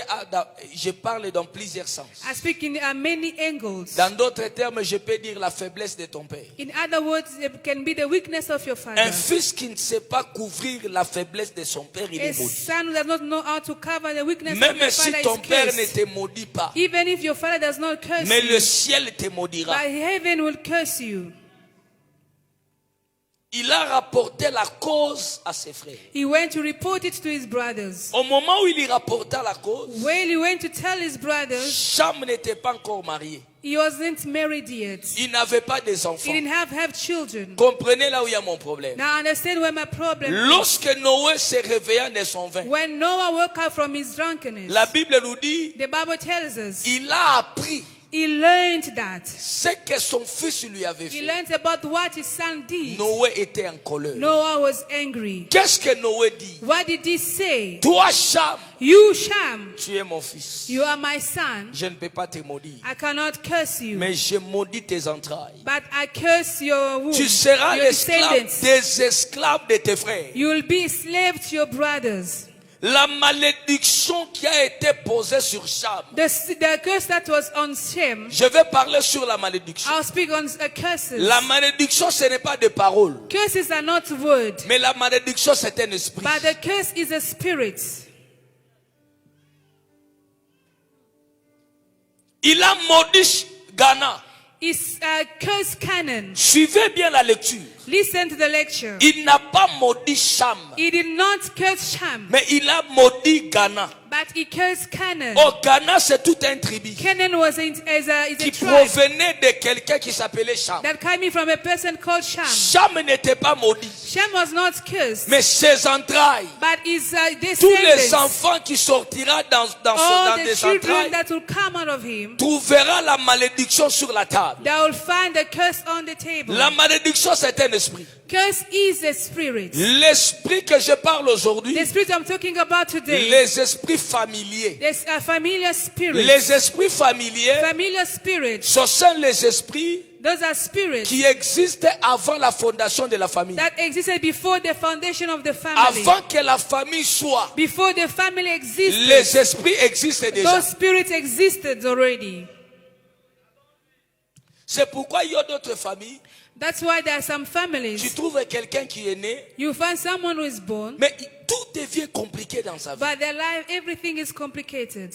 je parle dans plusieurs sens. I speak in many angles. Dans d'autres termes, je peux dire la faiblesse de ton père. In other words, it can be the weakness of your father. Un fils qui ne sait pas couvrir la faiblesse de son père, il A est maudit. son who does not know how to cover the weakness of Même your si father ton is père ne cursed. te maudit pas, Even if your father does not curse mais you, le ciel te maudira. but heaven will curse you. Il a rapporté la cause à ses frères. He went to report it to his brothers. Au moment où il y rapporta la cause, When he went to tell his brothers, Cham n'était pas encore marié. he wasn't married yet. Il n'avait pas des He enfants. didn't have children. Comprenez là où il y a mon problème. Now understand where my problem is. Lorsque Noé se réveilla de son vin, When Noah woke up from his drunkenness, la Bible nous dit, the Bible tells us, il a appris he learned that. ce que son fils lui avait He fait. learned about what his son did. Noé était en colère. Noah was angry. Qu'est-ce que Noé dit? What did he say? Toi, Cham, You, Shem, tu es mon fils. you are my son. Je ne peux pas te maudire, I cannot curse you, mais je maudis tes entrailles. but I curse your womb, Tu seras your l'esclave descendants. des esclaves de tes frères. You will be slave to your brothers. La malédiction qui a été posée sur Cham. The curse that was on Shem, Je vais parler sur la malédiction. I'll speak on curses. La malédiction, ce n'est pas des paroles. Curses are not words, Mais la malédiction, c'est un esprit. but the curse is a spirit. Il a maudit Ghana. It's a curse canon. Suivez bien la lecture. Listen to the lecture. Il n'a pas maudit Cham, He did not curse Shem, mais il a maudit Ghana. but he cursed Canaan. Oh, Ghana, c'est tout un tribu Canaan was is a qui tribe provenait de quelqu'un qui s'appelait Cham. that came from a person called Shem. Cham n'était pas maudit, Shem was not cursed, mais ses entrailles, but his tous les descendants, enfants qui sortiront dans all the des children entrailles, that will come out of him, trouveront la malédiction sur la table. they will find the curse on the table. La malédiction, c'est un esprit. Curse is a spirit. L'esprit que je parle aujourd'hui, The spirit I'm talking about today, les esprits familiers. there's a familiar spirit. Les esprits familiers, Familiar spirits, ce sont les esprits those are spirits qui existaient avant la fondation de la famille. that existed before the foundation of the family. Avant que la famille soit, Before the family existed, les esprits existaient déjà. those spirits existed already. C'est pourquoi il y a d'autres familles. That's why there are some Tu families, trouves quelqu'un qui est né, you find someone who is born, mais tout devient compliqué dans sa vie. but their life, everything is complicated.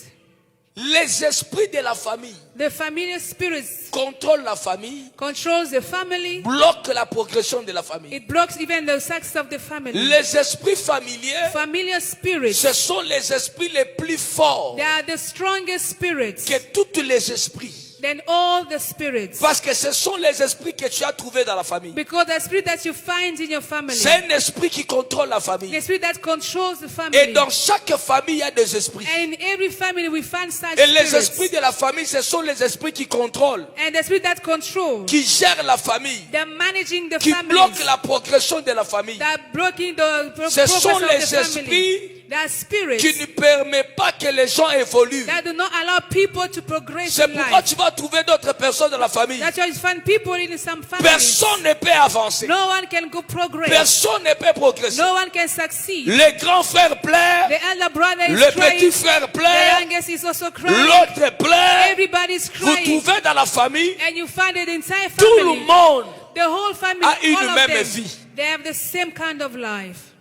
Les esprits de la famille The familiar spirits contrôlent la famille, controls the family. bloquent la progression de la famille. It blocks even the success of the family. Les esprits familiers, Familiar spirits, ce sont les esprits les plus forts they are the strongest spirits que tous les esprits. Then all the spirits. Parce que ce sont les esprits que tu as trouvés dans la famille. Because the spirit that you find in your family. C'est un esprit qui contrôle la famille. The spirit that controls the family. Et dans chaque famille, il y a des esprits. And in every family we find such Et les spirits. esprits de la famille, ce sont les esprits qui contrôlent, And the spirit that control. qui gèrent la famille, They're managing the qui family. bloquent la progression de la famille. They're blocking the Ce sont progress les of the family. esprits There spirits qui ne permettent pas que les gens évoluent. that do not allow people to progress C'est in pourquoi life. tu vas trouver d'autres personnes dans la famille. That's why you find people in some families. Personne ne peut avancer. No one can go progress. Personne ne peut progresser. No one can succeed. Les grands frères pleurent. The elder brother is Le crying. petit frère The pleure. youngest is also crying. L'autre pleure. Everybody's Vous crying. trouvez dans la famille, And you find it entire tout le family. monde The whole family, a une all of même them, vie. they have the same kind of life.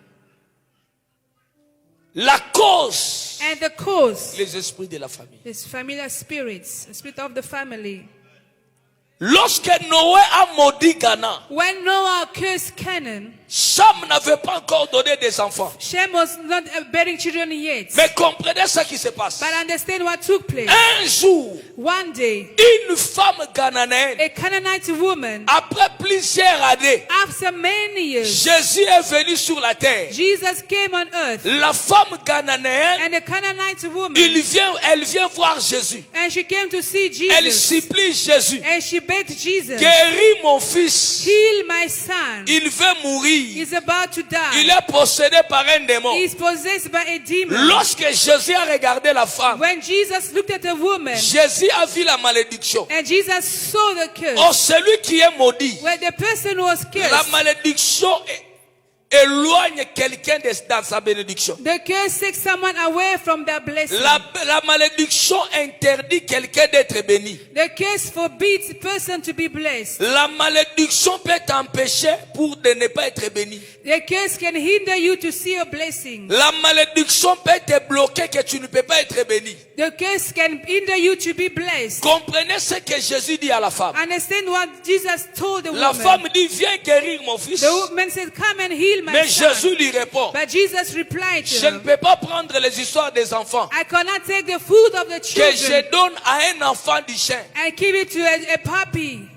La cause, And the cause les esprits de la famille. is familiar spirits, the spirit of the family. Lorsque Noé a maudit Ghana, When Noah cursed Canaan, Cham n'avait pas encore donné des enfants. Shem was not bearing children yet. Mais comprenez ce qui se passe. But understand what took place. Un jour, One day, une femme ghanéenne, a Canaanite woman, après plusieurs années, after many years, Jésus est venu sur la terre. Jesus came on earth. La femme ghanéenne, And the Canaanite woman, elle vient voir Jésus. and she came to see Elle Jesus. supplie Jésus. And she begged Jesus, Guéris mon fils. heal my son. Il veut mourir. He's about to die. Il est possédé par un démon. He's possessed by a demon. Lorsque Jésus a regardé la femme, When Jesus looked at the woman, Jésus a vu la malédiction. and Jesus saw the curse, Oh, celui qui est maudit, where the person was la cursed, malédiction éloigne quelqu'un dans sa bénédiction. the curse takes someone away from their blessing. La malédiction interdit quelqu'un d'être béni. The curse forbids the person to be blessed. La malédiction peut t'empêcher pour de ne pas être béni. The curse can hinder you to see a blessing. La malédiction peut te bloquer que tu ne peux pas être béni. The curse can hinder you to be blessed. Comprenez ce que Jésus dit à la femme. Understand what Jesus told the La woman. femme dit, viens guérir mon fils. The woman said, come and heal my Mais son. Jésus lui répond, But Jesus replied to je ne her, peux pas prendre les histoires des enfants I cannot take the food of the que children je donne à un enfant du chien. and give it to a puppy.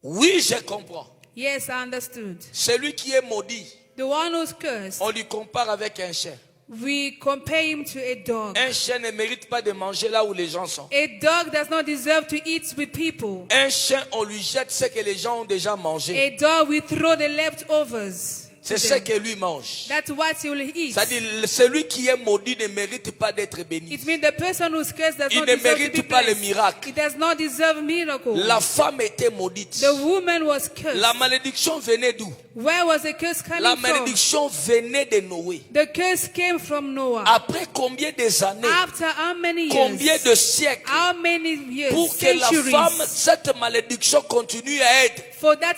Oui, je comprends. Yes, I understood. Celui qui est maudit, The one who's cursed, on lui compare avec un chien. we compare him to a dog. Un chien ne mérite pas de manger là où les gens sont. A dog does not deserve to eat with people. Un chien, on lui jette ce que les gens ont déjà mangé. A dog, we throw the leftovers. C'est ce que lui mange. That's what he will eat. C'est-à-dire, celui qui est maudit ne mérite pas d'être béni. It means the person who's cursed does Il not ne deserve to be mérite pas le blessed. miracle. It does not deserve miracle. La femme était maudite. The woman was cursed. La malédiction venait d'où? Where was the curse La coming from? malédiction venait de Noé. The curse came from Noah. Après combien des années, After how many combien years? de siècles, How many years? pour que la Centuries. femme, cette malédiction continue à être? For that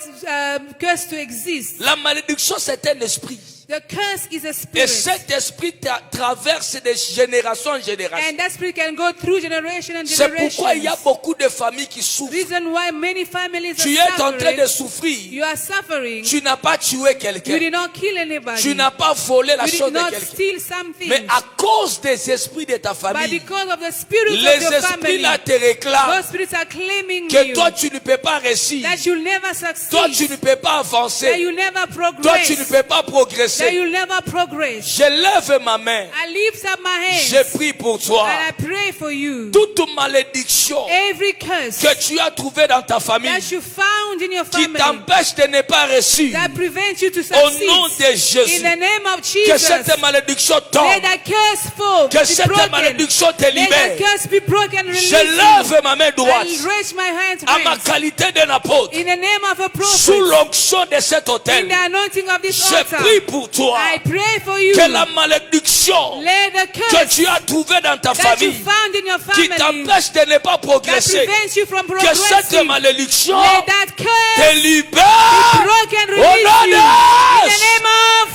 curse to exist. La malédiction, c'est un esprit. The curse is a Et spirit. cet esprit traverse de génération en génération. And that spirit can go through generation and C'est pourquoi il y a generation. beaucoup de familles qui souffrent. Reason why many families Tu are es en train suffering. de souffrir. You are suffering. Tu n'as pas tué You quelqu'un. did not kill anybody. Tu n'as pas volé la You chose did de not quelqu'un. steal something. Mais à cause des esprits de ta But famille, because of the spirit les of your esprits family, là te réclament those spirits are claiming que you. toi tu ne peux pas réussir. That you'll never Toi tu succeed. ne peux pas That avancer. you'll never Toi progress. tu ne peux pas That progresser. you'll never progress. Je lève ma main. I lift up my hands. Je prie pour toi. And I pray for you. Toute malédiction Every curse que tu as trouvée dans ta famille that you found in your qui family t'empêche de ne pas réussir, that prevents you to au succeed. nom de In Jésus, the name of que Jesus, cette malédiction let tombe, that curse fall, que be cette broken. malédiction te Let that libère. curse be broken and release Je lève ma main droite I raise my hands à ma raised. qualité d'un apôtre In the name of a sous prophet, l'onction de cet in hôtel. the anointing of this Je altar, prie pour toi I pray for you. que la malédiction Let the que curse tu as trouvée dans ta that you famille found in your qui family t'empêche de ne pas that progresser, prevents you from que cette progressing, malédiction let that te curse libère broken, au release nom you. de In the Jésus. name of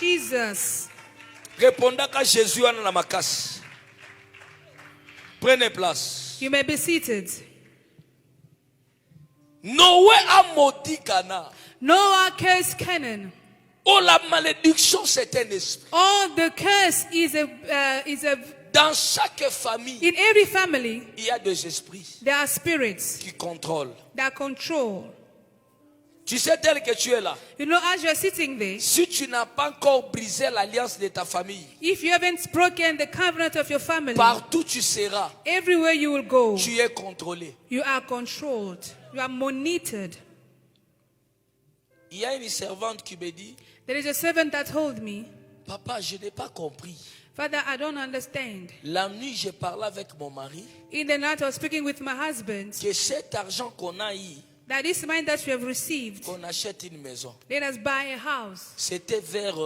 Jesus. Répondaka Jésus wana na makasi. Prenez place. You may be seated. Noé a maudit Ghana. Noah cursed Canaan. Oh, la malédiction, c'est un esprit. Oh, the curse is a Dans chaque famille, In every family, il y a des esprits there are spirits qui contrôlent. that control. Tu sais, tel que tu es là, You know, as you're sitting there, si tu n'as pas encore brisé l'alliance de ta famille, if you haven't broken the covenant of your family, partout tu seras, everywhere you will go, tu es contrôlé. you are controlled. You are monitored. Il y a une servante qui me dit, There is a servant that told me, papa, je n'ai pas compris. Father, I don't understand. La nuit, j'ai parlé avec mon mari In the night, I was speaking with my husband que cet argent qu'on a eu, that this money that we have received, qu'on achète une maison. let us buy a house. C'était vers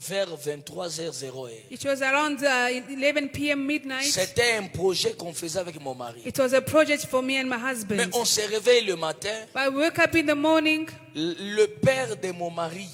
23h01. It was around 11 p.m. midnight. C'était un projet qu'on faisait avec mon mari. It was a project for me and my Mais husband. on se réveille le matin, I woke up in the morning. le père de mon mari,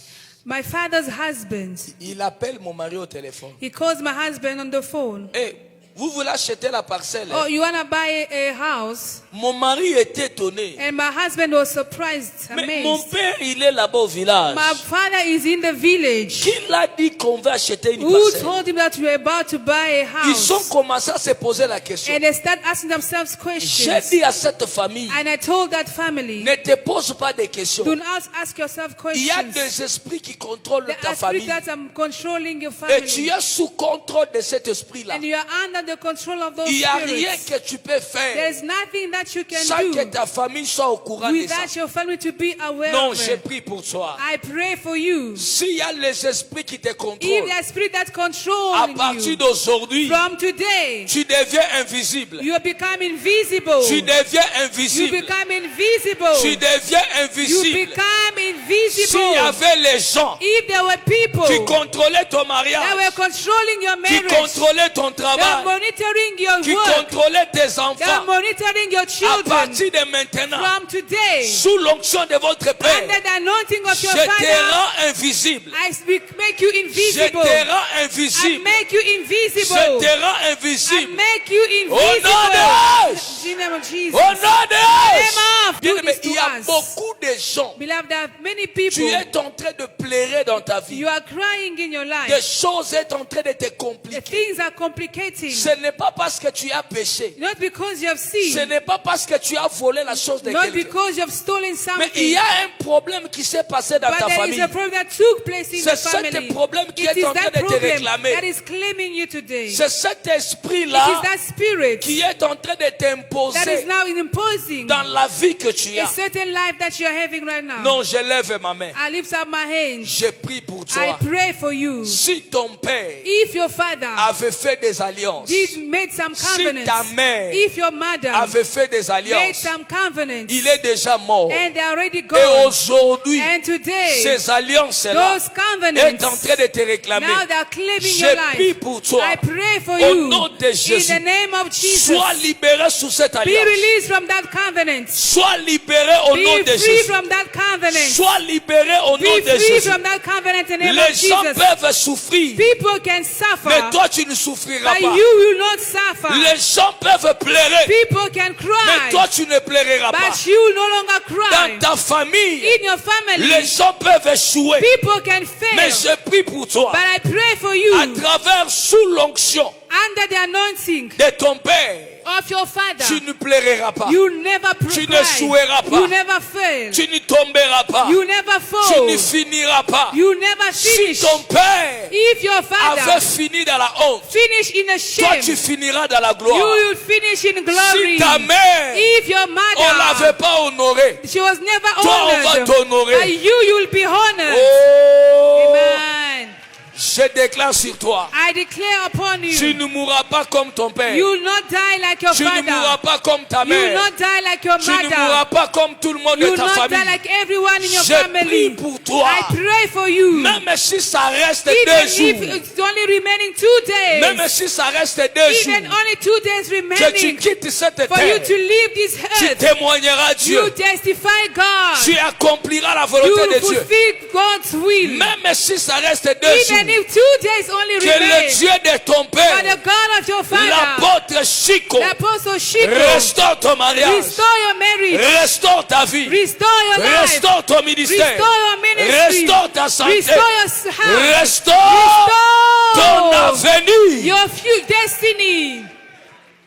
My father's husband, il appelle mon mari au téléphone. he calls my husband on the phone. Hey, vous voulez acheter la parcelle? Oh, you want to buy a house? Mon mari était étonné. And my husband was surprised, Mais mon amazed. père, il est là-bas au village. My father is in the village. Qui l'a dit qu'on va acheter une Who parcelle? told him that you were about to buy a Ils ont house? commencé à se poser la question. And they start asking themselves J'ai questions. dit à cette famille, And I told that family, ne te pose pas de questions. do not ask yourself Il y a questions. des esprits qui contrôlent There ta are spirits famille. that are controlling your Et tu family. es sous contrôle de cet esprit-là. And you are under the control of those Il n'y a rien spirits. que tu peux faire There's nothing that you can sans que do ta famille soit au courant de ça. without your family to be aware Non, of j'ai it. pris pour toi. I pray for you. S'il y a les esprits qui te If contrôlent, there are spirits that à control partir you, d'aujourd'hui, from today, tu deviens invisible. you become invisible. Tu deviens You invisible. become invisible. Tu deviens You invisible. become S'il y invisible. avait les gens If there were people qui contrôlaient ton that mariage, were controlling your qui marriage, contrôlaient ton they are travail, monitoring your qui work, contrôlaient tes they are enfants, monitoring your à children, partir de maintenant, from today, sous l'onction de votre Père, under the anointing of je your te Father, rends invisible. I make you Je invisible. te rends I invisible. make you Je invisible. te rends I invisible. make you Au nom invisible. de In the name of Jesus. Au nom de Name of, Bien do aimé, this il to y a us. beaucoup de gens. Beloved, there are many Tu people. es en train de pleurer dans ta vie. You are crying in your Des life. choses sont en train de te The compliquer. things are complicating. Ce n'est pas parce que tu as péché. Not because you have Ce sinned. n'est pas parce que tu as volé la chose de Not quelqu'un. because you have stolen Mais il y something. a un problème qui s'est passé dans But ta there is famille. a problem that took place in C'est the family. ce problème qui It est is en train that de te problem réclamer. that is claiming you today. C'est cet It is esprit-là that spirit qui est en train de that is t'imposer now imposing dans la vie que tu a as. certain life that you are having right now. Non, je lève ma main. I lift up my hands. Je prie pour I toi. pray for you. Si ton père If your father avait fait des alliances, made some si covenants, ta mère if your mother avait fait des made alliances, some covenants, il est déjà mort. and they are already Et gone, aujourd'hui, and today, ces alliances-là those est covenants, en train de te réclamer. now they are claiming Je your prie life. pour toi. I pray for Au you. nom de In Jésus, the name of Jesus, sois libéré sous cette be alliance. released from that covenant. Sois libéré au nom Be de free Jésus. from that covenant. Sois libéré au nom Be de free Jésus. from that covenant in the name of Les gens Jesus. peuvent souffrir, People can suffer, mais toi tu ne souffriras but pas. you will not suffer. Les gens peuvent pleurer, People can mais cry, toi tu ne pleureras pas. but you will no longer cry. Dans ta famille, In your family, les gens peuvent échouer, people can mais fail, je prie pour toi. but I pray for you, À travers sous l'onction under the anointing de ton Père, of your Father, tu ne pleureras pas. you never Tu cry, n'échoueras pas. you never fail, Tu ne tomberas pas. you never Tu fall, ne finiras pas. you never Si finish. ton Père If your avait Father fini dans la honte, finish in a toi shame, tu finiras dans la you gloire. will finish in glory. Si ta mère, If your on mother, l'avait pas honorée, she was never toi on va honored, t'honorer. you will be honored. Oh, Amen. je déclare sur toi, I declare upon tu you, ne mourras pas comme ton père. you will not die like your Tu ne mourras father. pas comme ta You will mère. not die like your Tu ne mourras mother. pas comme tout le monde You de will ta not famille. die like everyone in your Je prie family. pour toi. I pray for you. Même si ça reste Even 2 if jours, it's only remaining 2 days, même si ça reste 2 even jours, only 2 days que tu remaining quittes cette for you terre, to leave this tu earth, témoigneras Dieu. you testify God. Tu accompliras la You volonté will de Dieu. fulfill God's will. Même si ça reste 2 Even jours, if 2 days only que le remain, Dieu de ton but père, the God of your father, l'apôtre Chico, the apostle Shiko, restaure ton mariage, restore your marriage, restaure ta vie, restore your life, restaure ton ministère, restore your ministry, restaure ta santé, restore your health, restaure. restore Ton avenir. your destiny.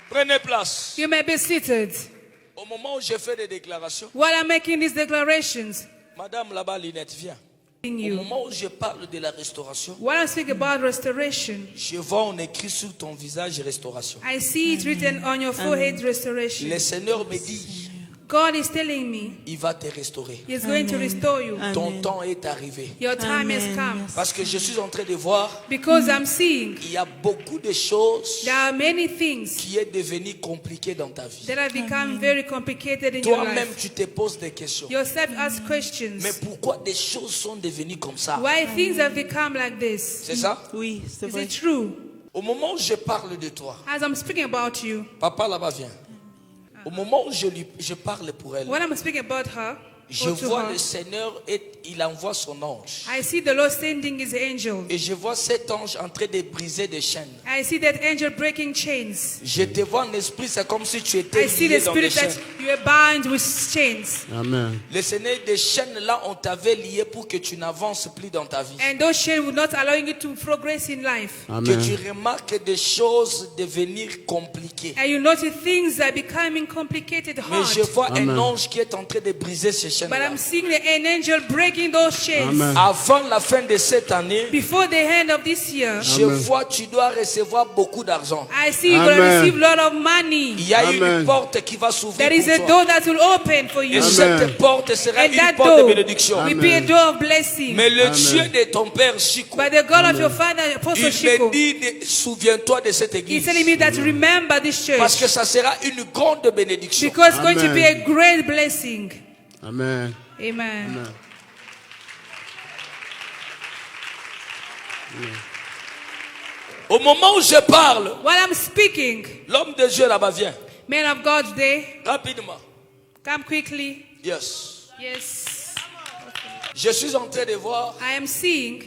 Prenez place. You may be seated. Au moment où je fais des déclarations, While I'm making these declarations, Madame là-bas, Linette, viens. Au you. moment où je parle de la restauration, While I speak about restoration, je vois on écrit sur ton visage restauration. I see it written on your forehead, restoration. Le Seigneur me dit, God is telling me il va te restaurer. He's going to restore you. Ton temps est arrivé. Your time has come. Parce que je suis en train de voir, Because I'm seeing il y a beaucoup de choses there are many things qui est devenu compliqué dans ta vie. that have become very complicated in your Toi-même, life. tu te poses des questions. Yourself ask questions. Mais pourquoi des choses sont devenues comme ça? Why things have become like this? C'est ça? Oui, c'est Is vrai. it true? Au moment où je parle de toi, As I'm speaking about you, papa là-bas vient. Au moment où je parle pour elle, when I'm speaking about her, je or to vois her, le Seigneur et il envoie son ange. I see the Lord sending His angel. Et je vois cet ange en train de briser des chaînes. I see that angel breaking chains. Je te vois en esprit, c'est comme si tu étais I see lié the dans des spirit chaînes. that you are bound with chains. Amen. Le Seigneur, des chaînes là, on t'avait lié pour que tu n'avances plus dans ta vie. And those chains will not allow you to progress in life. Que tu remarques des choses devenir compliquées. And you notice things are becoming complicated, Mais hard. je vois un ange qui est en train de briser ces chaînes But là. I'm seeing an angel breaking those chains. Avant la fin de cette année, Before the end of this year, je vois tu dois recevoir beaucoup d'argent. I see you're going to receive a lot of money. Il y a une porte qui va s'ouvrir There is a pour door toi. that will open for you. Et cette porte sera And une that porte de door bénédiction. will be a door of blessing. Mais le Dieu de ton père Chico, But the God of your father, Apostle il Chico, me dit, souviens-toi de cette he's église. telling me that remember this Parce que church. ça sera une grande bénédiction. Because it's going to be a great blessing. Amen. Amen. Au moment où je parle, While I'm speaking, l'homme de Dieu là-bas vient. men of God today, Rapidement. come quickly. Yes. Yes. Je suis en train de voir, I am seeing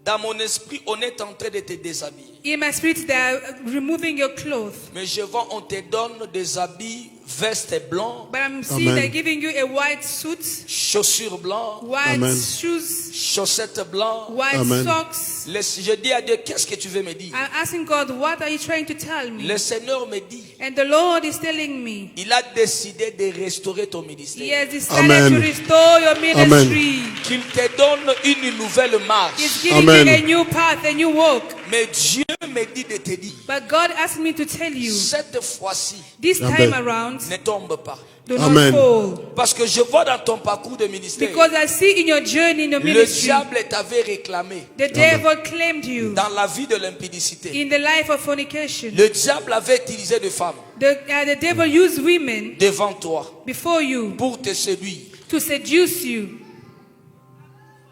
dans mon esprit, on est en train de te déshabiller. in my spirit they are removing your clothes. Mais je vois, on te donne des habits, vestes blancs, But I'm seeing they're giving you a white suit, chaussures blancs, white shoes, chaussettes blancs. white socks. Je dis à Dieu, qu'est-ce que tu veux me dire? I'm asking God, what are you trying to tell me? Le Seigneur me dit, And the Lord is telling me, il a décidé de restaurer ton He ministère. has decided to restore your ministry. Qu'il te donne une nouvelle marche. He's giving you a new path, a new walk. Mais Dieu me dit de te dire, But God asked me to tell you, cette fois-ci, this time around, ne tombe pas. do not fall. Parce que je vois dans ton parcours de ministère, Because I see in your journey, in your le ministry, diable t'avait réclamé the devil claimed you dans la vie de l'impudicité. in the life of fornication. Le diable avait utilisé des femmes The devil used women devant toi before you pour te séduire. to seduce you.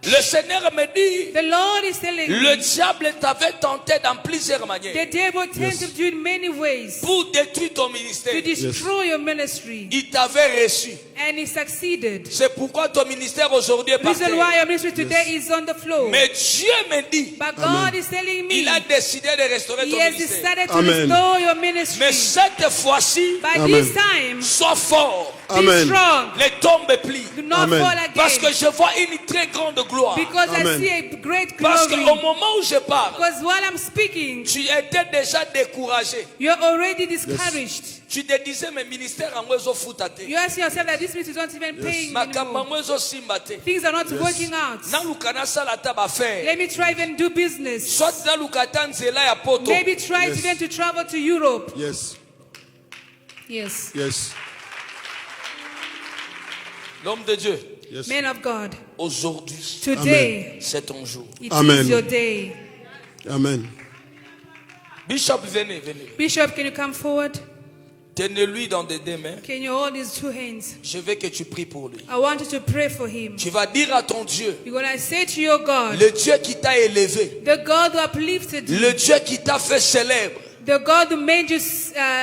Le Seigneur me dit, The Lord is telling le me, diable t'avait tenté dans plusieurs manières the devil tempted you in many ways pour détruire ton ministère. to destroy your ministry. Il t'avait reçu. And he succeeded. C'est pourquoi ton ministère aujourd'hui est The par reason terre. why your ministry today is on the floor. Mais Dieu me dit, But God is telling me, il a décidé de restaurer He ton has ministère. decided to restore your ministry. Mais cette fois-ci, But this time, sois fort. be strong. Ne tombe plus. Do not fall again. Parce que je vois une très grande gloire. Because I see a great Parce glory. qu'au moment où je parle, Because while I'm speaking, tu étais déjà découragé. you're already discouraged. Tu te disais, mais ministère en mwezo futate. You ask yourself that this ministry is not even paying Makamba anymore. mwezo simbate. Things are not working out. Na lukana sala taba faire. Let me try even do business. Soit na lukata nzela ya poto. Maybe try even to travel to Europe. Yes. Yes. Yes. L'homme de Dieu. Yes. Men of God, Aujourd'hui, today, c'est ton jour. it Amen. is your day. Amen. Bishop, venez, venez. Bishop, can you come forward? Tenez-lui dans tes deux mains. Can you hold his two hands? Je veux que tu pries pour lui. I want you to pray for him. Tu vas dire à ton Dieu, You're going to say to your God, le Dieu qui t'a élevé, the God who uplifted you, le Dieu qui t'a fait célèbre, the God who made you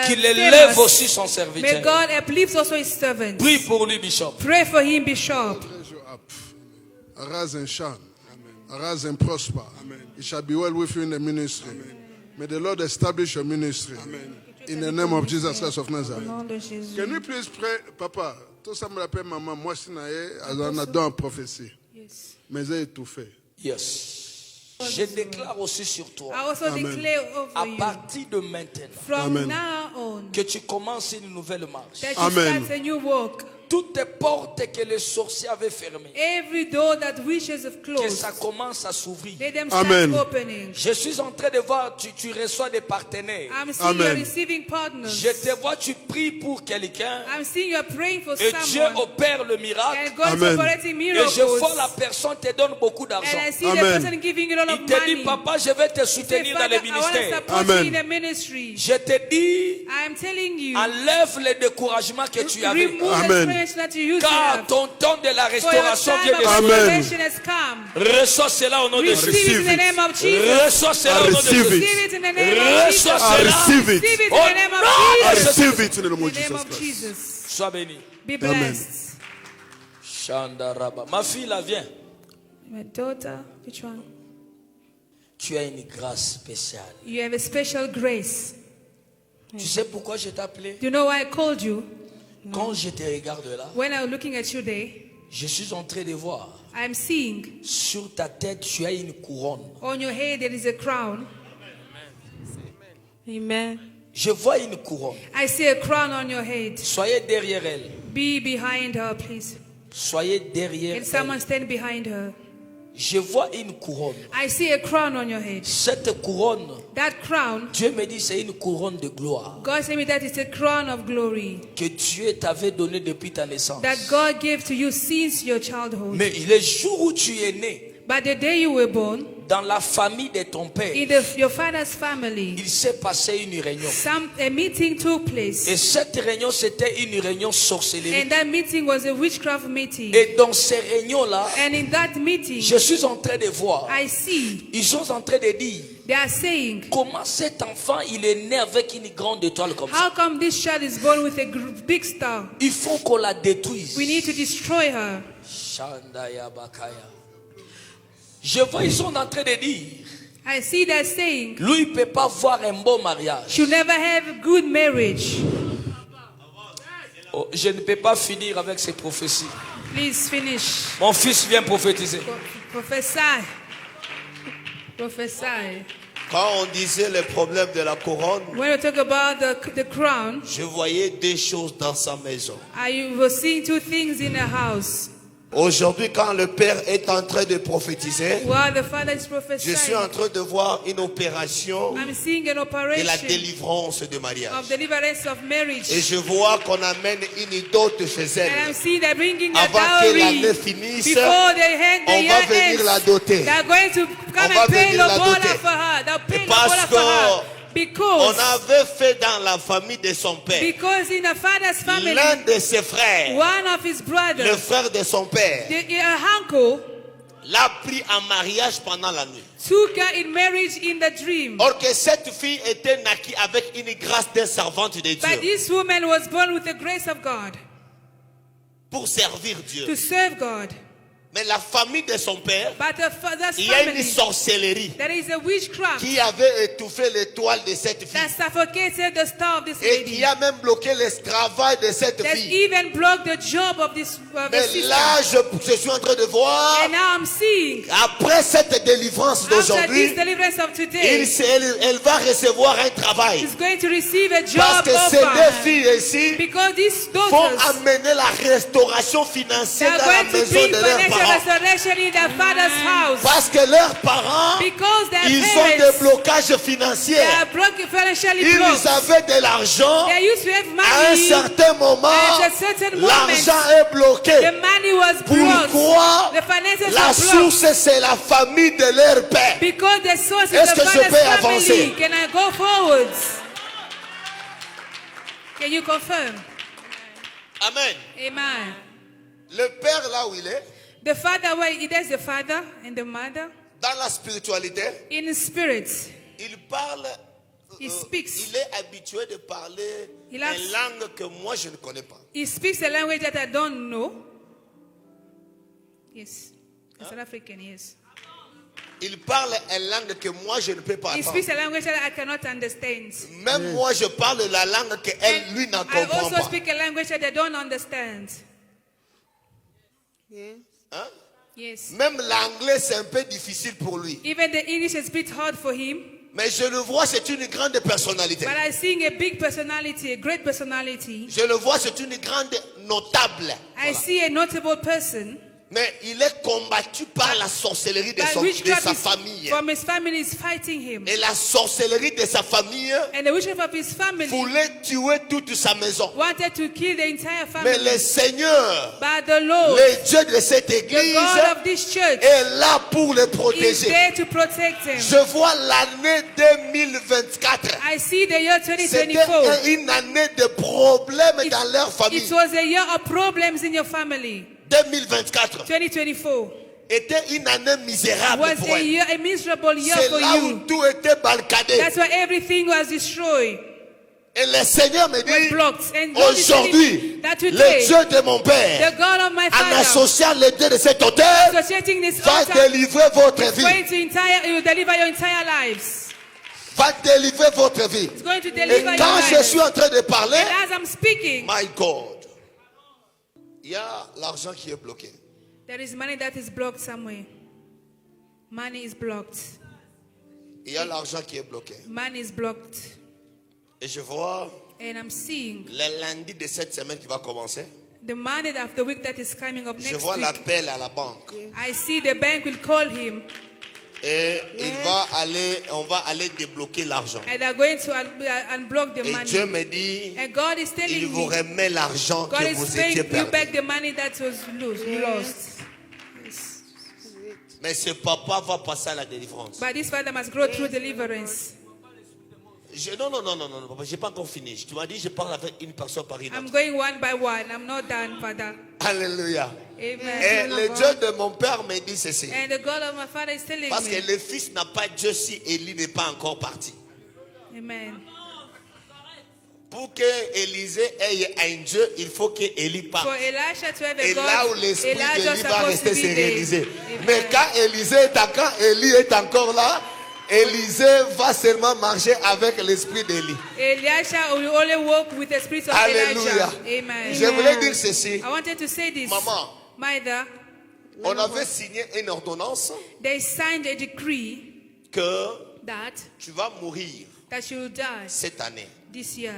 qu'il élève famous, aussi son may serviteur. God uplift also his servants. Prie pour lui, Bishop. Pray for him, Bishop. Raise you up. Arise and shine. Arise and prosper. It shall be well with you in the ministry. May the Lord establish your ministry. In the name of Jesus Christ of Nazareth. Can we please pray, Papa? Tout ça me rappelle maman. Moi, je suis dans la prophétie. Yes. Mais j'ai étouffé. Yes. Je déclare aussi sur toi, I also declare à over you, partir de maintenant, from now on, que tu commences une nouvelle marche. that you start a new walk. Toutes les portes que les sorciers avaient fermées, Every door that witches have que closed, ça commence à s'ouvrir. let them start opening. Je suis en train de voir, tu reçois des partenaires. I'm seeing you're receiving partners. Je te vois, tu pries pour quelqu'un. I'm seeing you're praying for Et Dieu someone. opère le miracle. And God's operating Et miracles. je vois la personne te donne beaucoup d'argent. And I see the person giving you a lot of Il te dit, money. papa, je vais te He said, soutenir dans Father, le I want to ministère. support you in the ministry. Je te dis, I am telling you, enlève le découragement que tu avais. remove the experience that you used to Car have. ton temps de la For your restauration time vient of de restoration has come. Reçois cela au nom de Receive it Jésus. in the name of Jesus. Reçois cela au nom de Jésus. Receive it in the name of Jesus. Reçois cela. Receive it in Au the name nom of de Jesus. Jésus. Receive it in the name In of the name Jesus of Christ. Jesus. Sois béni. Be blessed. Shandaraba. Ma fille, là, viens. My daughter, which one? Tu as une grâce spéciale. You have a special grace. Tu sais pourquoi je t'ai appelé? Do you know why I called you? Quand je te regarde là, When I was looking at you today, je suis en train de voir. I'm seeing Sur ta tête, tu as une couronne. on your head there is a crown. Amen. Je vois une couronne. I see a crown on your head. Soyez derrière elle. Be behind her, please. Soyez derrière Can someone elle. stand behind her? Je vois une couronne. I see a crown on your head. Cette couronne, That crown, Dieu me dit c'est une couronne de gloire God said me that it's a crown of glory que Dieu t'avait donnée depuis ta naissance. that God gave to you since your childhood. Mais le jour où tu es né, But the day you were born, dans la famille de ton père, in your father's family, il s'est passé une réunion. a meeting took Et place. cette réunion, c'était une réunion And sorcellerie. that meeting was a witchcraft meeting. Et dans ces réunions-là, And in that meeting, je suis en train de voir, I see ils sont en train de dire, they are saying, comment cet enfant, il est né avec une grande étoile comme ça. how come this child is born with a big star? Il faut qu'on la détruise. We need to destroy her. Shandaya Bakaya. Je vois, ils sont en train de dire, I see that saying, lui, il ne peut pas voir un beau mariage. she'll never have a good marriage. Oh, je ne peux pas finir avec ces prophéties. Please finish. Mon fils vient prophétiser. Prophesy. Prophesy. Quand on disait le problème de la couronne, When we talk about the crown, je voyais deux choses dans sa maison. I was seeing two things in a house. Aujourd'hui, quand le Père est en train de prophétiser, While the father is je suis prophesying, en train de voir une opération I'm seeing an de la operation délivrance de mariage. of deliverance of marriage. Et je vois qu'on amène une dot chez And I'm elle. seeing they're bringing the Avant que dowry l'année finisse, before they hand the on va year venir ends. la doter. They're going to come On va and pay venir la Lobola doter. for her. They'll pay Parce Lobola for her. On Because avait fait dans la famille de son père, in the father's family, l'un de ses frères, one of his le brothers, frère de son père, her uncle, l'a pris en mariage pendant la nuit. took her in marriage in the dream. Or que cette fille était naquie avec une grâce de servante de But Dieu this woman was born with the grace of God pour servir to Dieu. serve God. Mais la famille de son père, But the father's il y a une family, sorcellerie there is a witchcraft qui avait étouffé l'étoile de cette fille that suffocated the star of this et lady, qui a même bloqué le travail de cette that fille. even blocked the job of this the Mais sister. là, je suis en train de voir, And now I'm seeing, après cette délivrance after d'aujourd'hui, this deliverance of today, elle va recevoir un travail. she's going to receive a Parce job que ces deux offer. filles ici Because these vont daughters, amener la restauration they financière are dans la going to maison bring de leurs financial parents. restoration in their father's house. Parce que leurs parents, Because their ils ont des parents, blocages financiers. they are broken, financially Ils broke. avaient de l'argent. They used to have À un money. certain moment, At a certain moment, l'argent est bloqué. the money was blocked. Pourquoi? The finances La were blocked. source, c'est la famille de leur père. Because the source is Est-ce the que je father's peux family. avancer? Can I go forwards? Can you confirm? Amen. Amen. Le père, là où il est, The father, well, there's the father and the mother. dans la spiritualité, In spirit, il parle, he speaks. il est habitué de parler Il une a- langue que moi je ne connais pas. He speaks a language that I don't know. Yes. A South African, yes. Il parle une langue que moi je ne peux pas He entendre. speaks a language that I cannot understand. Même moi je parle la langue que elle, lui, n'en I comprend also pas. speak a language that I don't understand. Hein? Yes. Même l'anglais, c'est un peu difficile pour lui. Even the English is a bit hard for him. Mais je le vois, c'est une grande personnalité. But I see a big personality, a great personality. Je le vois, c'est une grande notable. I see a notable person. Mais il est combattu par la sorcellerie de sa famille. From his family is fighting him. Et la sorcellerie de sa famille And the witchcraft of his family voulait tuer toute sa maison. wanted to kill the entire family. Mais le Seigneur, But the Lord, le Dieu de cette the église, God of this church, est là pour le is protéger. there to protect him. Je vois l'année 2024. I see the year 2024. C'était une année de problèmes dans leur famille. It was a year of problems in your family. 2024 2024 était une année misérable was pour a elle. year, a miserable year C'est for là où you. tout était barricadé. That's why everything was destroyed. Et le Seigneur me Was dit, blocked. And God is telling aujourd'hui, me that le today, Dieu de mon Père, the God of my en father, associant les deux de cet auteur, associating this va altar, délivrer votre is vie. going to deliver your entire lives. Va délivrer votre vie. It's going to Et deliver your quand je lives. suis en train de parler, And as I'm speaking, my God, il y a l'argent qui est bloqué. there is money that is blocked somewhere. Money is blocked. Il y a l'argent qui est bloqué. Money is blocked. Et je vois And I'm seeing le lundi de cette semaine qui va commencer. the Monday of the week that is coming up Je next vois week. l'appel à la banque. I see the bank will call him Et on va aller débloquer l'argent. and they're going to unblock the Et money. Dieu me dit, And God is il telling vous me, remet l'argent God que is vous paying étiez you perdu. back the money that was lost. Mais ce papa va passer à la délivrance. But this father must grow through deliverance. Non, papa, j'ai pas encore fini. Tu m'as dit, je parle avec une personne par une I'm autre. going one by one. I'm not done, Father. Alléluia. Amen. Et le Dieu de mon père me dit ceci. And the God of my father is telling Parce que me. le fils n'a pas Dieu si Élie n'est pas encore parti. Amen. Pour que Élisée ait un Dieu, il faut que Élie parte. For Elisha to have a Et God, là où l'esprit Elijah d'Élie va supposed rester, to be c'est there. réalisé. Amen. Mais quand Élie est encore là, Élisée va seulement marcher avec l'esprit d'Élie. Elisha will only walk with the spirit of Alléluia. Elijah. Amen. Je voulais dire ceci. I wanted to say this. Maman, Mother, on avait signé une ordonnance they signed a decree que that tu vas mourir you will die cette année. this year.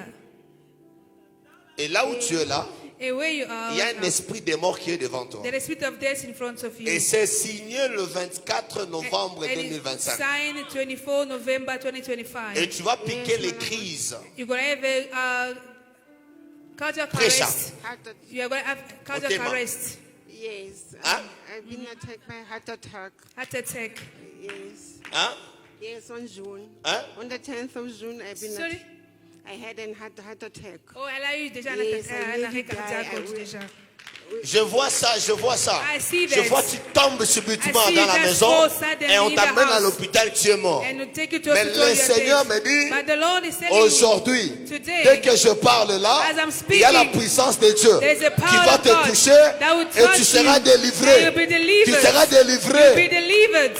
Et là où tu es là, And where you are, il y a un esprit de mort qui est devant toi. there is a spirit of death in front of you. Et c'est signé le 24 novembre And it's 2025. signed 24 November 2025. Et tu vas piquer les crises. You're going to have a cardiac Pressure. arrest. You are going to have cardiac Okay, ma. arrest. Yes. Huh? I've been attacked by heart attack. Heart attack. Yes. Hein? Yes, on June. Hein? On the 10th of June, Sorry? I had a heart attack. Oh, elle a eu déjà Yes, un I arrêt nearly cardiaque died. déjà. Je vois ça, je vois ça. I see Je that. vois tu tombes subitement I see dans la that maison fall suddenly et on in the t'amène à house. l'hôpital, tu es mort. And you take you to Mais hospital, le you're Seigneur dead. me dit, But the Lord is telling aujourd'hui, me today, dès que je parle là, as I'm il y a la speaking, puissance de Dieu there is a qui power va of te God toucher that will et touch tu seras you. délivré. And you'll be delivered. Tu seras You'll be délivré. delivered.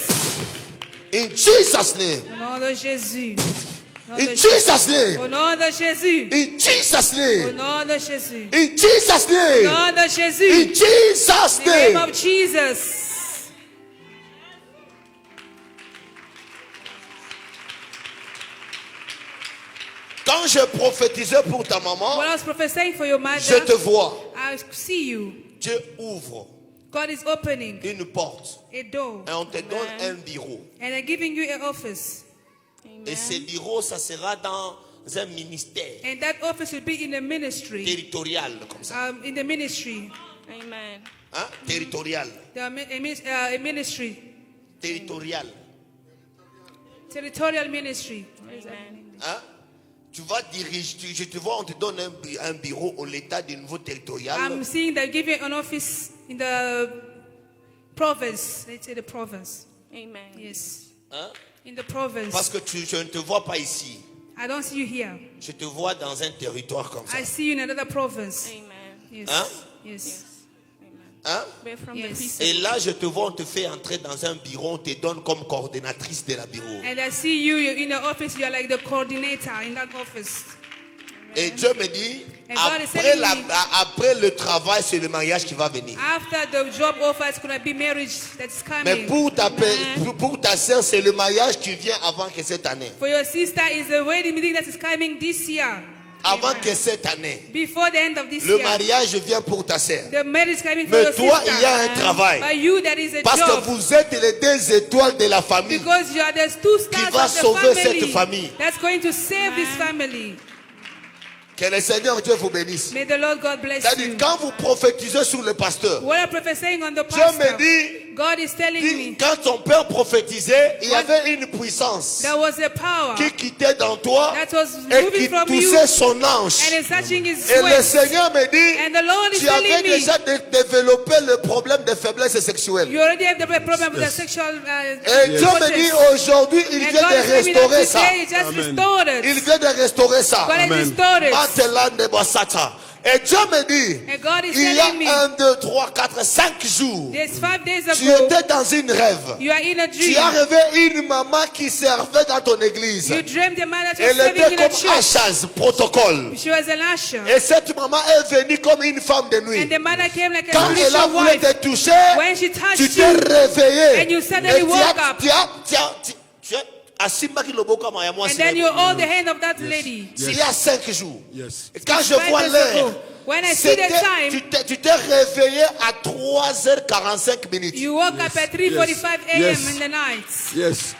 In Jesus' name. Au nom de Jésus. In Jesus' name. Au nom de Jésus. In Jesus' Au name. nom de Jésus. In Jesus' Au name. nom de Jésus. In Jesus' In the name name. of Jesus. Quand je prophétisais pour ta maman, When I was prophesying for your mother, je te vois. I see you. Dieu ouvre God is opening une porte a door et on te donne un bureau. and they're giving you an office. Et ce bureau, ça sera dans un ministère And that office will be in the ministry. territorial, comme ça. In the ministry. Amen. Hein? Territorial. A ministry. Territorial. Territorial ministry. Hein? Tu vas diriger, je te vois, on te donne un bureau au l'état du niveau territorial. I'm seeing they give you an office in the province. Let's say the province. Amen. Yes. Hein? In the province. Parce que je ne te vois pas ici. I don't see you here. Je te vois dans un territoire comme ça. I see you in another province. Amen. Yes. Hein? Yes. Hein? We're from the Yes. peace. Et là, je te vois, on te fait entrer dans un bureau, on te donne comme coordinatrice de la bureau. And I see you, you're in the office, you're like the coordinator in that office. Et Dieu me dit, And God is telling me, après le travail, c'est le mariage qui va venir. after the job offer, it's going to be marriage that's Mais coming. pour ta sœur, c'est le mariage qui vient avant que cette année. For your sister, is the wedding meeting that is coming this year. Avant que cette année. Before the end of this Le year. mariage vient pour ta sœur. The marriage is coming for Mais your toi, sister. il y a un travail. But you, there is a Parce job. que vous êtes les deux étoiles de la famille. Because you are the two stars Qui va of the sauver family. cette famille. That's going to save this family. Que le Seigneur Dieu vous bénisse. May the Lord God bless C'est-à-dire, you. quand vous prophétisez sur le pasteur, What I'm prophesying on the Dieu pastor, me dit, God is telling me quand ton père prophétisait, il y avait une puissance there was a power qui quittait dans toi that was et moving qui from you touchait son ange. and is touching his Et le waist. Seigneur me dit, And the Lord is tu avais telling me, déjà développé le problème de faiblesse sexuelle. you already have the problem with the sexual Et Dieu me dit, aujourd'hui, il And vient God de is telling me restaurer that ça. today he just restored it. Il vient de restaurer ça. God has restored it. Matelande Bossata. Et Dieu me dit, And God is il y a telling me, 1, 2, 3, 4, 5 jours, there's 5 days tu ago, étais dans une rêve. you are in a Tu as dream. rêvé une maman qui servait dans ton église. You dreamed a man that was Elle serving était in a comme church. Achaz, protocole. She was an usher. Et cette maman est venue comme une femme de nuit. And the mother came like a Quand elle a spiritual voulu wife. te toucher, When she touched tu t'es you, réveillé. and you suddenly Et woke up. tu as asimaki loboko ama ya mwasi And then na you ye. hold the hand of that lady. Il y a 5 jours. Yes. Et quand je 5 vois days l'heure, ago, when I see the c'était- time, tu t'es réveillé à 3h45 minutes. you woke up at 3:45 a.m. Yes. in the night. Yes.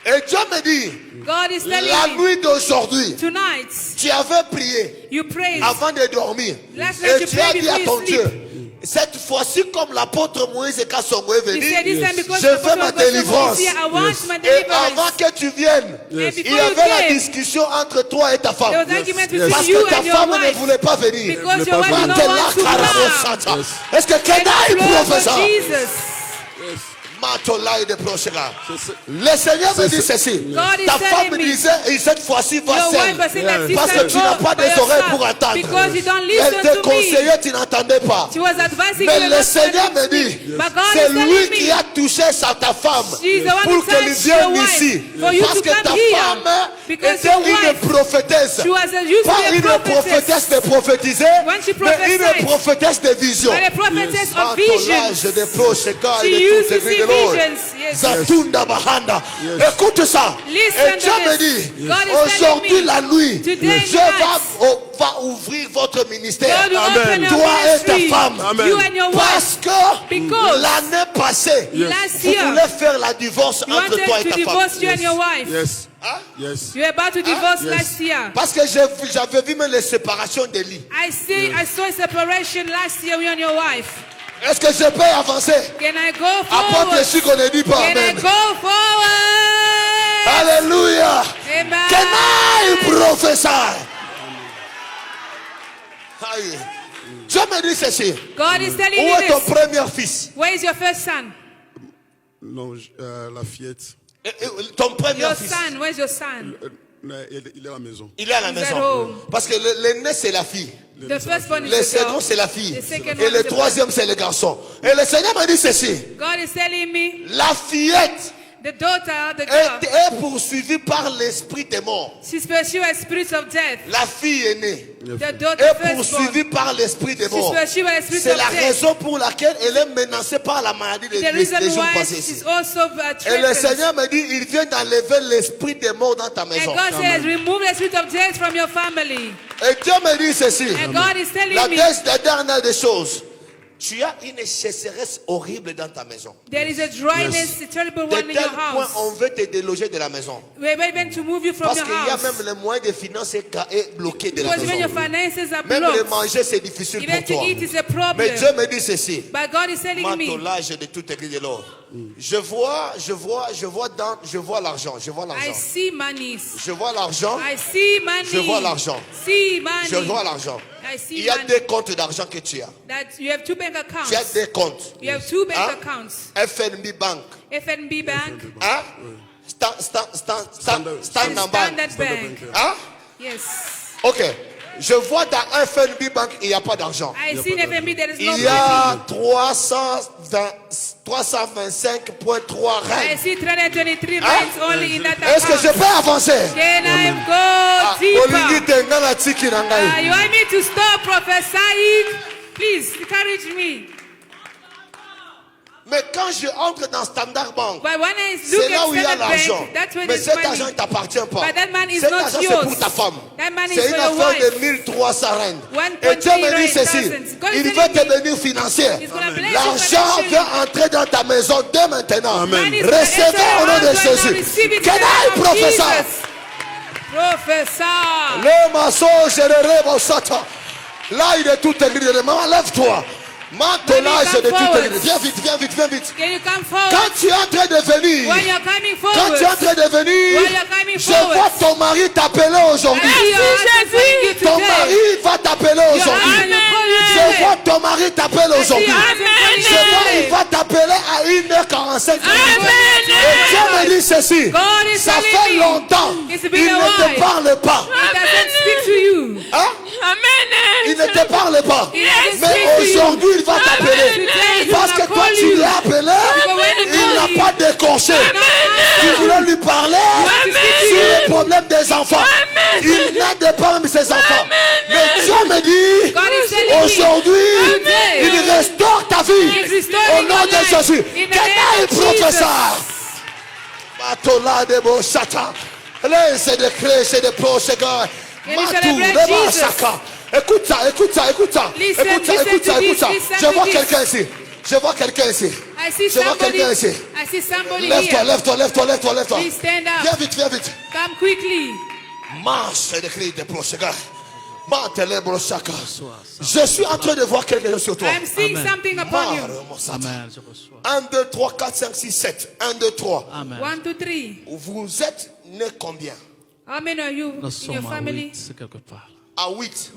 Et Dieu me dit, God is la telling me, nuit d'aujourd'hui, tonight, tu avais prié you prayed. avant de dormir. Last night Et you tu as prayed dit à before ton you Dieu, sleep. cette fois-ci, comme l'apôtre Moïse Kassongo est He venu, said this time because je the veux prophet ma of God délivrance. is here, I want my Et deliverance. avant que tu viennes, Yes. il y Before you avait la came, discussion entre toi et ta femme. there was argument between Parce you que ta and your femme ne wife. voulait pas venir. Because your wife did not Matela want to Karabosata. come. Est-ce que quelqu'un And the blood professe of ça? Jesus. Matolai de Prochera. Le Seigneur me dit ceci. God is Ta femme telling me, disait, et cette fois-ci va Your wife seule. was saying that Parce sister que tu n'as go pas by des oreilles yourself. pour entendre. Because you don't Elle listen te to me. conseillait, tu n'entendais pas. She was advising Mais you le not Seigneur to me dit, listen. But God c'est is telling lui me, qui a touché ta femme she's the one who pour qu'elle touched vienne your wife, ici. for you Parce to que come ta here. femme Because était your une wife, prophétesse. she was used to Pas be a une prophetess. prophétesse de prophétiser, When she mais une prophesied, prophétesse de vision. but a prophetess of Matolage visions. de Procheka She et de used toutes to les see de l'or. visions. Yes. Zatunda Bahanda. Écoute ça. Listen Et Dieu to me this. dit, God is telling aujourd'hui me, la nuit, today Dieu night, va ouvrir votre ministère. God will open your Toi et ta ministry. femme. You and your Parce wife. que Because l'année passée, last vous year, voulez faire la divorce you entre wanted toi et to ta femme. divorce you and your wife. Yes. Yes. You were about to divorce Yes. last year. Parce que j'avais vu même les séparations des lits. I saw a separation last year, you and your wife. Est-ce que je peux avancer? Can I go Apporte forward? Jésus qu'on ne dit pas Can I Amen. go forward? Alléluia. Amen. Can I prophesy? Aïe. Dieu me dit ceci. God is telling Où you est ton this. premier fils? Where is your first son? Non, la fillette. Ton premier Your fils. son. Where's your son? Il est à la maison. Il est à la He's at maison. home. Parce que l'aîné c'est la fille. The first one Le is the second girl. c'est la fille. The second Et one le is the troisième c'est le garçon. Et le Seigneur me dit ceci. God is telling me, La fillette the daughter, the girl, est poursuivie par l'esprit des morts. she's pursued a spirit of death. La fille aînée The daughter est firstborn, poursuivie par l'esprit des she's morts. pursued a spirit C'est of la death. raison pour laquelle elle est menacée par la maladie des The reason jours why passés. she's ici. also Et le threatened. Seigneur me dit, il vient d'enlever l'esprit des morts dans ta And maison. God says, remove the spirit of death from your family. Et Dieu me dit ceci. And God is telling La me, dernière des choses. Tu as une sécheresse horrible dans ta maison. there is a dryness, a terrible De one in tel your point, house. on veut te déloger de la maison. We're even to move you from Parce your qu'il y a house. même les moyens de finances est bloqué de la Because when your maison. finances are Même le blocked, manger, c'est difficile even pour to toi. eat is a Mais problem. Dieu me dit ceci. But God is telling me, Matolage de toute église de l'or. Je vois l'argent. Je vois I l'argent. see money. Je vois l'argent. I see money. Je vois l'argent. See money. Je vois l'argent. I see Il y a money. deux comptes d'argent que tu as. That you have two bank accounts. Tu as deux comptes. You have two bank Hein? accounts. FNB Bank. FNB Bank. Hein? Standard Bank. Standard Bank. Hein? Yes. Ok. Je vois dans un FNB Bank, il n'y a pas d'argent. I see in FNB there is no Il y a money. 325.3 I règles. see 323 Hein? rands only in that Est-ce que je account. peux avancer? Can I go Olingi deeper? tengana tiki na ngai. You want me to stop prophesying? Please encourage me. Mais quand je entre dans Standard Bank, But when I c'est look là at où il y a Standard l'argent. Bank, that's when Mais it's cet money. argent ne t'appartient pas. But that man is Cet not argent c'est yours. pour ta femme. That man is C'est for une your affaire wife. de 1300 rand. 1.3 Et Dieu me dit ceci. God is Il telling veut te me bénir financière. He's gonna bless you L'argent financially. vient entrer dans ta maison dès maintenant. Man is Recevez gonna au nom de enter your house right now. Jésus. Receive it in Can the I name of prophesy? Jesus. Professor. Le mensonge de rêve Satan. Là, il est tout église. Maman, lève-toi. Mantelage de toute église. Viens vite, viens vite, viens vite. Can you come forward? Quand tu es en train de venir, When you're coming quand forward, tu es en train de venir, when you're coming je vois ton mari t'appeler aujourd'hui. Ton mari va t'appeler aujourd'hui. Je vois ton mari t'appeler aujourd'hui. Je vois il va t'appeler à 1h45. Et Dieu me dit ceci. Ça fait longtemps. Il ne te parle pas. Hein? Il ne te parle pas. Mais aujourd'hui, il va t'appeler. Parce que quand tu l'as appelé, il n'a pas décroché. Tu voulais lui parler sur le problème des enfants. Il n'aide pas même ses enfants. Mais Dieu me dit, aujourd'hui, il restaure ta vie. Au nom de Jésus. Quel professeur? Batola de Boshata. Laisse de créer, c'est de proségar. Matou, de Basaka. Écoute ça, écoute ça, écoute ça. Écoute ça, écoute ça, écoute ça. Je vois quelqu'un ici. Je vois quelqu'un ici. Je vois quelqu'un ici. I see somebody Lève-toi, here. lève-toi, lève-toi, lève-toi, lève-toi. Please stand up. Viens vite, viens vite. Come quickly. Marche de créer des proségar. Je suis en train de voir quelque chose sur toi. I'm seeing something upon you. 1, 2, 3, 4, 5, 6, 7. 1, 2, 3. 1, 2, 3. Vous êtes né combien? How many are you in your family? À 8.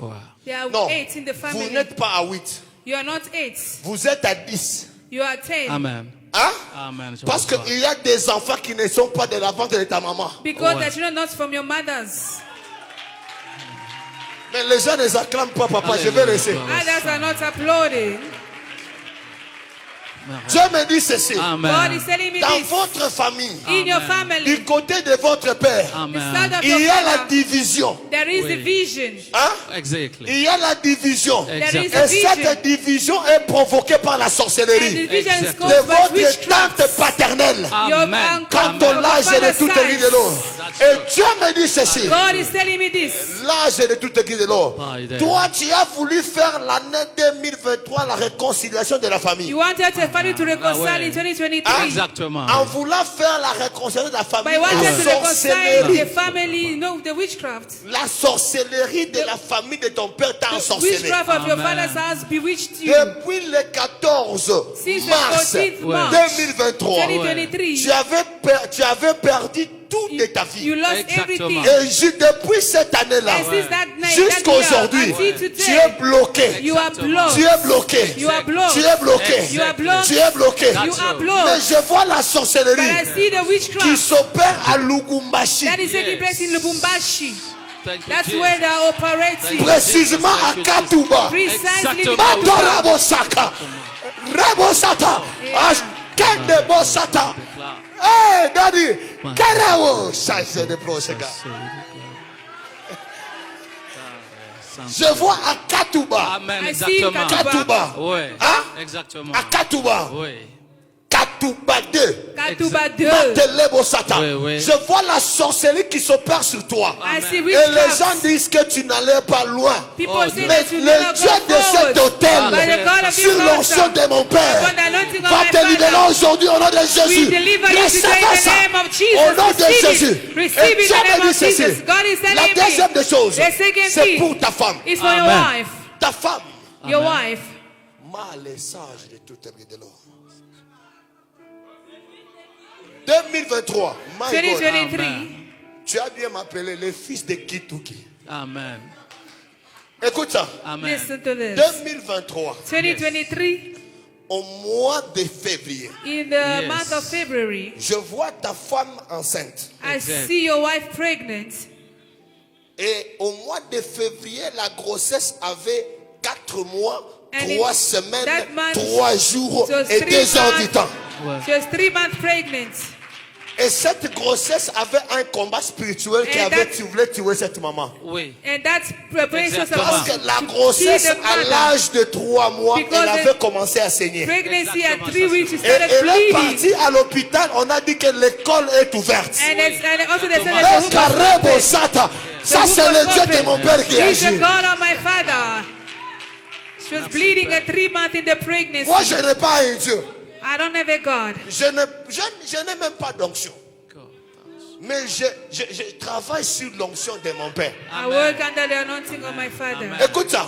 There are Non, 8 in the vous family. n'êtes pas à 8. You are not 8. Vous êtes à 10. You are 10. Amen. Hein? Amen. Parce qu'il y a des enfants qui ne sont pas de la vente de ta maman. Because the children not from your mothers. Mais les gens ne s'acclament pas, papa. Je vais rester. Others are not applauding. Dieu me dit ceci. God is telling me Dans this. votre famille, In your family, du côté de votre père, the side of il your y a la father, division. there is division. Hein? Exactly. Il y a la division. There is Et division. cette division est provoquée par la And sorcellerie division is de caused by votre witchcraft. tante paternelle. Your Amen. uncle, Quand your on l'âge de father's toute église de side. l'eau. Et Dieu me dit ceci. God is telling me this. L'âge de toute église de l'eau. Toi, tu as voulu faire l'année 2023 la réconciliation de la famille. You wanted the family to reconcile in 2023. Exactement. En voulant faire la réconciliation de la But famille, you wanted to la reconcile sorcellerie. the family, no, the witchcraft. La sorcellerie de la famille de ton père t'a The ensorcelé. witchcraft of your Amen. father's house bewitched you. Depuis le 14 Since the mars 14th March 2023, 2023, tu avais perdu tout de ta vie. you lost Exactement. everything. Et depuis cette année-là, And since that night, jusqu'à that aujourd'hui, year, until tu today, es bloqué. you are blocked. Tu es bloqué. You are blocked. Tu es bloqué. You are blocked. Tu es bloqué. You are Mais blocked. je vois la But sorcellerie I see the qui witchcraft s'opère à Lubumbashi. that is taking place in Lubumbashi. Thank you, That's Jesus. where they are operating. Précisément à Katuba. Precisely Exactement. Mato because Rabosaka. Rabosata. Yeah. Kende Bosata. Hey, Daddy. Karao. Change de prochain gars. Je vois à Katuba. Amen. I see Exactement. Katuba. Oui. Hein? Exactement. À Katuba. Oui. Katuba 2. Katuba 2. Matelebo Satan. Oui, oui. Je vois la sorcellerie qui s'opère sur toi. I see Et les gens witchcraft. disent que tu n'allais pas loin. People say Mais that you le never Dieu go de cet forward. hôtel, By the God of sur this l'onction altar, de mon Père, upon the anointing of va my te libérer Father, aujourd'hui au nom de we Jésus. deliver you today in Recevez the ça name of Jesus. au nom de Receive Jésus. it. Receive Et it in Dieu the me name dit of ceci. Jesus. God is La telling deuxième des choses, the second c'est thing pour ta femme. is for your Amen. wife. Ta femme, Your wife. mal sage de toute église de l'eau. 2023, my God, 2023. tu as bien m'appelé le fils de Kituki. Amen. Écoute ça. Amen. Listen to this. 2023, 2023, au mois de février, in the month of February, je vois ta femme enceinte. I Exact. see your wife pregnant. Et au mois de février, la grossesse avait 4 mois, And 3 that semaines, month, 3 jours it was et 3 2 heures du months. temps. She was 3 months pregnant. Et cette grossesse avait un combat spirituel qui And avait that- voulait tuer cette maman. Oui. And that's preparation of Parce que la to grossesse, kill the à mother. l'âge de 3 mois, Because elle avait the commencé à saigner. Pregnancy at 3 weeks, she Et started elle est bleeding. partie à l'hôpital, on a dit que l'école est ouverte. And also they said Mais that the Karebo womb Sata, ça the c'est womb le was Dieu open. de mon père qui He's the agit. God of my father. She was bleeding at 3 months in the pregnancy. Moi je n'ai pas un Dieu. I don't have a God. Je n'ai même pas d'onction. Mais je travaille sur l'onction de mon père. I work under the anointing of my father. Écoute ça.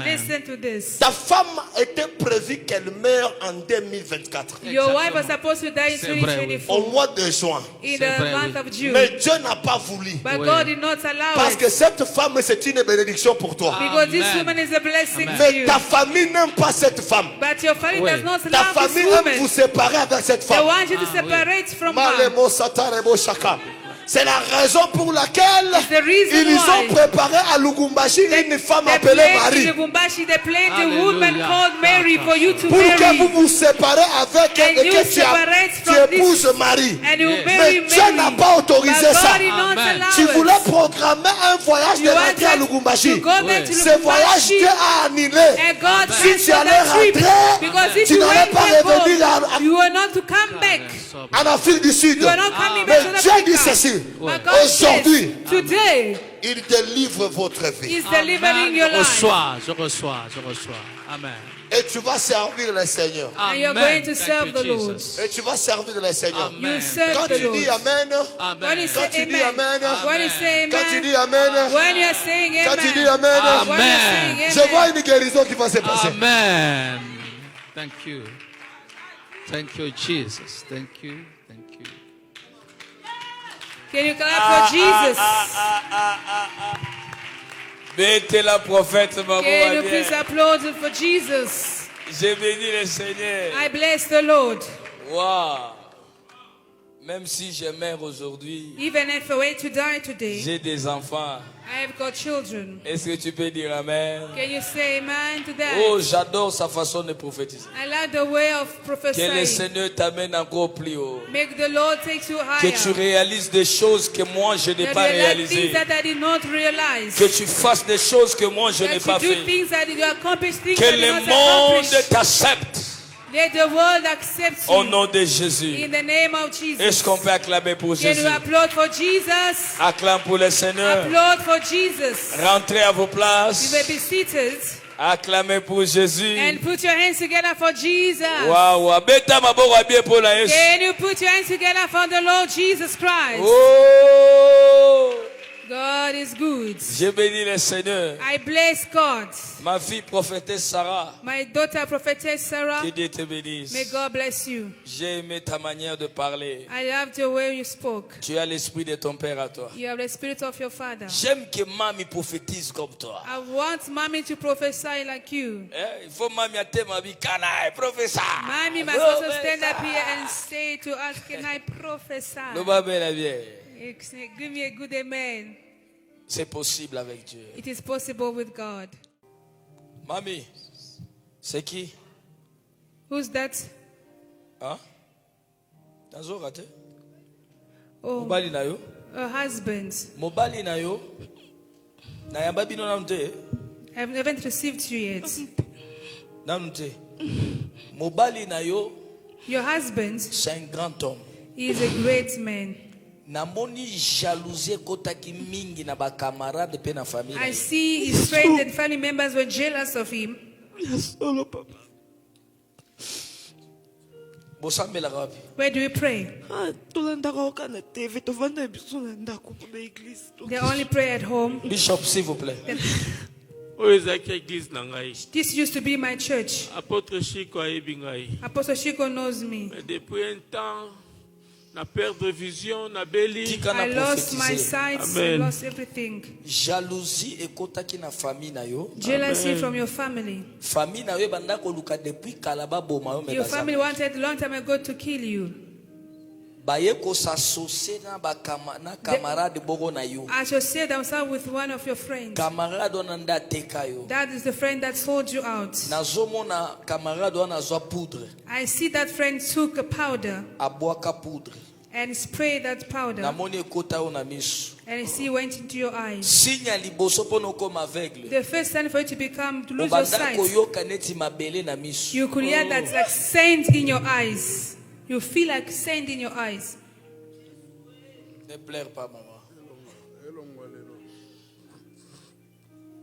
Listen to this. Ta femme était prévue qu'elle meure en 2024. Your wife was supposed to die in 2024. Au mois de juin. In the month of June. Mais Dieu n'a pas voulu. But God did not allow Parce it. que cette femme, c'est une bénédiction pour toi. Because this woman is a blessing to Mais you. ta famille n'aime pas cette femme. But your family does not Ta love famille this aime woman. vous séparer avec cette They femme. want you to separate from her. Malemo Satarebo Shaka. C'est la raison pour laquelle ils ont préparé à Lugumbashi une femme appelée Marie. They played the woman called Mary for you to Pour que marry. vous vous séparez avec elle et you que separate tu from épouses Marie. And you Mais marry Dieu Mary. n'a pas autorisé But ça. God did not allow Tu it. voulais programmer un voyage de You rentrer à wanted Lugumbashi. to go back to Ce Lubumbashi. voyage Dieu a annulé. And God Si tu canceled allais that trip. rentrer, Because if tu you n'allais went pas back revenir home, you were not to come back. en Afrique du Sud. You are not coming Mais back to Dieu dit Africa. ceci. But God Aujourd'hui, says, today, il délivre votre vie. He's delivering your life. Je reçois. Amen. Et tu vas servir le Seigneur. And you're going to serve the Lord. Et tu vas servir le Seigneur. You serve Quand the tu Lord. dis Amen, When you quand say tu dis amen, Amen, when you say quand tu amen, dis Amen, when you're saying amen, quand tu dis Amen, when you're saying je amen, vois une guérison qui va se passer. Amen. Thank you. Thank you, Jesus. Thank you. can you clap for Jesus? Mettez la prophète, maman. Can you please applaud for Jesus? J'ai béni le Seigneur. I bless the Lord. Wow. Même si je meurs aujourd'hui, Even if I wait to die today, j'ai des enfants. I have got children. Est-ce que tu peux dire Amen? Can you say amen to that? Oh, j'adore sa façon de prophétiser. I like the way of Que le prophesying. Seigneur t'amène encore plus haut. Make the Lord take you Que higher. tu réalises des choses que moi je n'ai That pas you like réalisées. things that I did not realize. Que tu fasses des choses que moi je n'ai That pas you do fait. things that you accomplish things Que that you le not monde accomplish. t'accepte Let the world accept au you. nom de Jésus. In the name of Jesus. Est-ce qu'on peut acclamer pour Can Jésus? you applaud for Jesus? Acclame pour le Seigneur. Applaud for Jesus. Rentrez à vos You places. may be seated Acclamez pour Jésus. and put your hands together for Jesus. Waouh, beta maboko abie pour la Yesu. Can you put your hands together for the Lord Jesus Christ? Oh, God is good. j'ai béni le Seigneur. I bless God. Ma fille prophétesse Sarah, My daughter prophetess Sarah, que Dieu te bénisse. may God bless you. J'ai aimé ta manière de parler. I loved the way you spoke. Tu as l'esprit de ton père à toi. You have the spirit of your father. J'aime que Mami prophétise comme toi. I want mommy to prophesy like you. Il faut Mami ate ma vie kana professeur. Mommy must also stand up here and say to us, can I prophesy? Nous va bien la vie. Give me a good amen. C'est possible avec Dieu. It is possible with God. Mami, c'est qui? Who's that? Hein? Tazo raté? Oh, Mobali na yo? a husband. Mobali na yo? Na yamba bino namte? I haven't received you yet. Namte. Mobali na yo? Your husband C'est un grand homme. is a great man. Namoni jalousie kotaki mingi na ba camarade pe na famille. I see his friends and family members were jealous of him. Bosambela wapi? Where do we pray? They only pray at home. Bishop, s'il vous plaît. This used to be my church. Apôtre Chico ayebi ngai. Apostle Shiko knows me. Mais depuis un temps, na perdre vision, na beli. I lost my sight, I lost everything. Jalousie ekotaki na famille na yo. Jealousy from your family. Famille na yo banda ko luka depuis kalaba boma yo Your family wanted a long time ago to kill you. associate themselves with one of your friends. That is the friend that sold you out. I see that friend took a powder and sprayed that powder, and I see it went into your eyes. The first sign for you to lose your sight, you could hear that like sand in your eyes. You feel like sand in your eyes. Ne pleure pas, maman.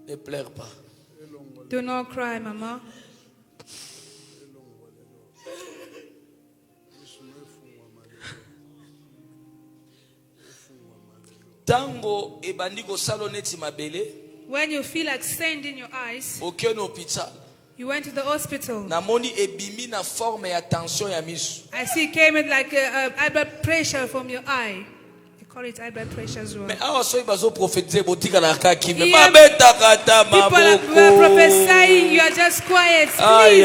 Ne pleure pas. Do not cry, mama. Tango ebandiko saloneti mabele. When you feel like sand in your eyes, aucun hôpital. You went to the hospital. Namoni ebimi na forme ya tension ya misu. I see it came in like high blood pressure from your eye. They call it high blood pressure as well. Mais awa so ibazo prophétiser botika na kaki. People are prophesying, you are just quiet. Please.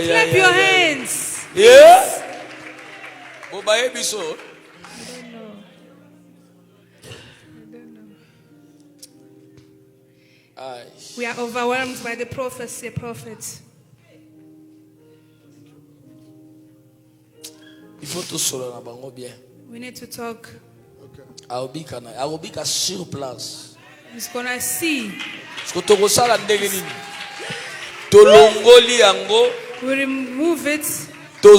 Clap your hands. Yeah. Obaye biso. We are overwhelmed by the prophecy, prophets. We need to talk. Arobika sur place. He's gonna see. We remove it. Back to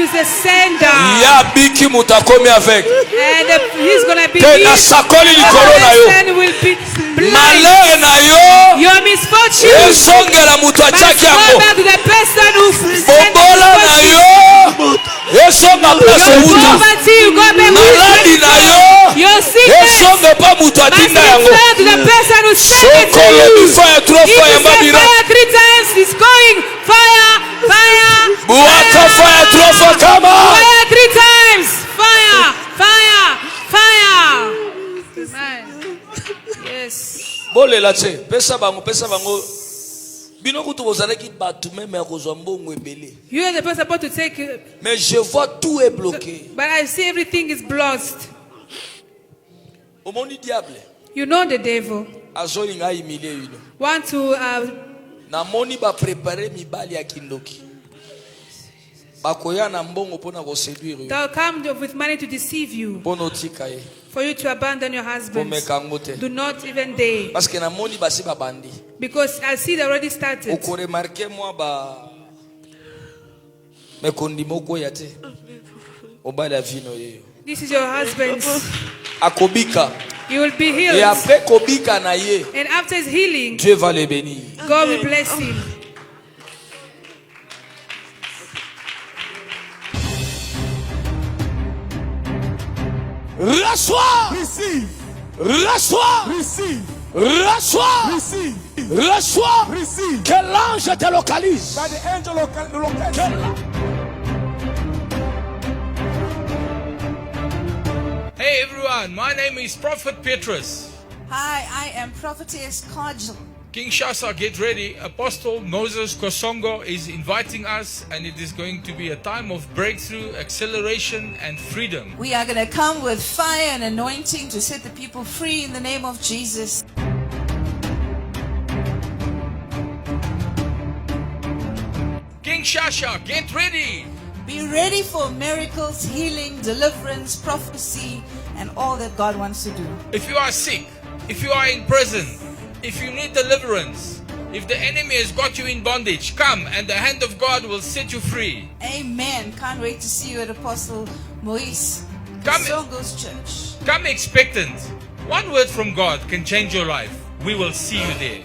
the sender. And he's gonna be healed. The person will be blind. Your misfortune must go back to the person who sent you. Your poverty, you go back to your sickness must return to the person who sent it to you. If you say fire 3 times, it's going fire, fire, fire, fire 3 times, fire, fire, fire. Amen. Yes. You are the person about to take it. Mais je vois tout est bloqué. But I see everything is blocked. Diable. You know the devil. Want to namoni ba préparer mibali ya kindoki. Bakoya na mbongo pona ko séduire. They'll come with money to deceive you. For you to abandon your husband. Do not even dare. Parce que namoni basi ba bandi. Because I see they already started. Oko remarquer moi ba me kondimoko yate. Obala vino yeyo. This is your husband. Akobika. You will be healed. Et après kobika na ye. And after his healing, Dieu va le bénir. God will bless him. Reçois. Receive. Reçois. Receive. Reçois. Receive. Reçois. Receive. Que l'ange te localise. That the angel localize. Hey everyone, my name is Prophet Petrus. Hi, I am Prophetess Kajal. Kinshasa, get ready. Apostle Moses Kosongo is inviting us, and it is going to be a time of breakthrough, acceleration, and freedom. We are going to come with fire and anointing to set the people free in the name of Jesus. Kinshasa, get ready. Be ready for miracles, healing, deliverance, prophecy, and all that God wants to do. If you are sick, if you are in prison, if you need deliverance, if the enemy has got you in bondage, come and the hand of God will set you free. Amen. Can't wait to see you at Apostle Moise Songo's church. Come expectant. One word from God can change your life. We will see you there.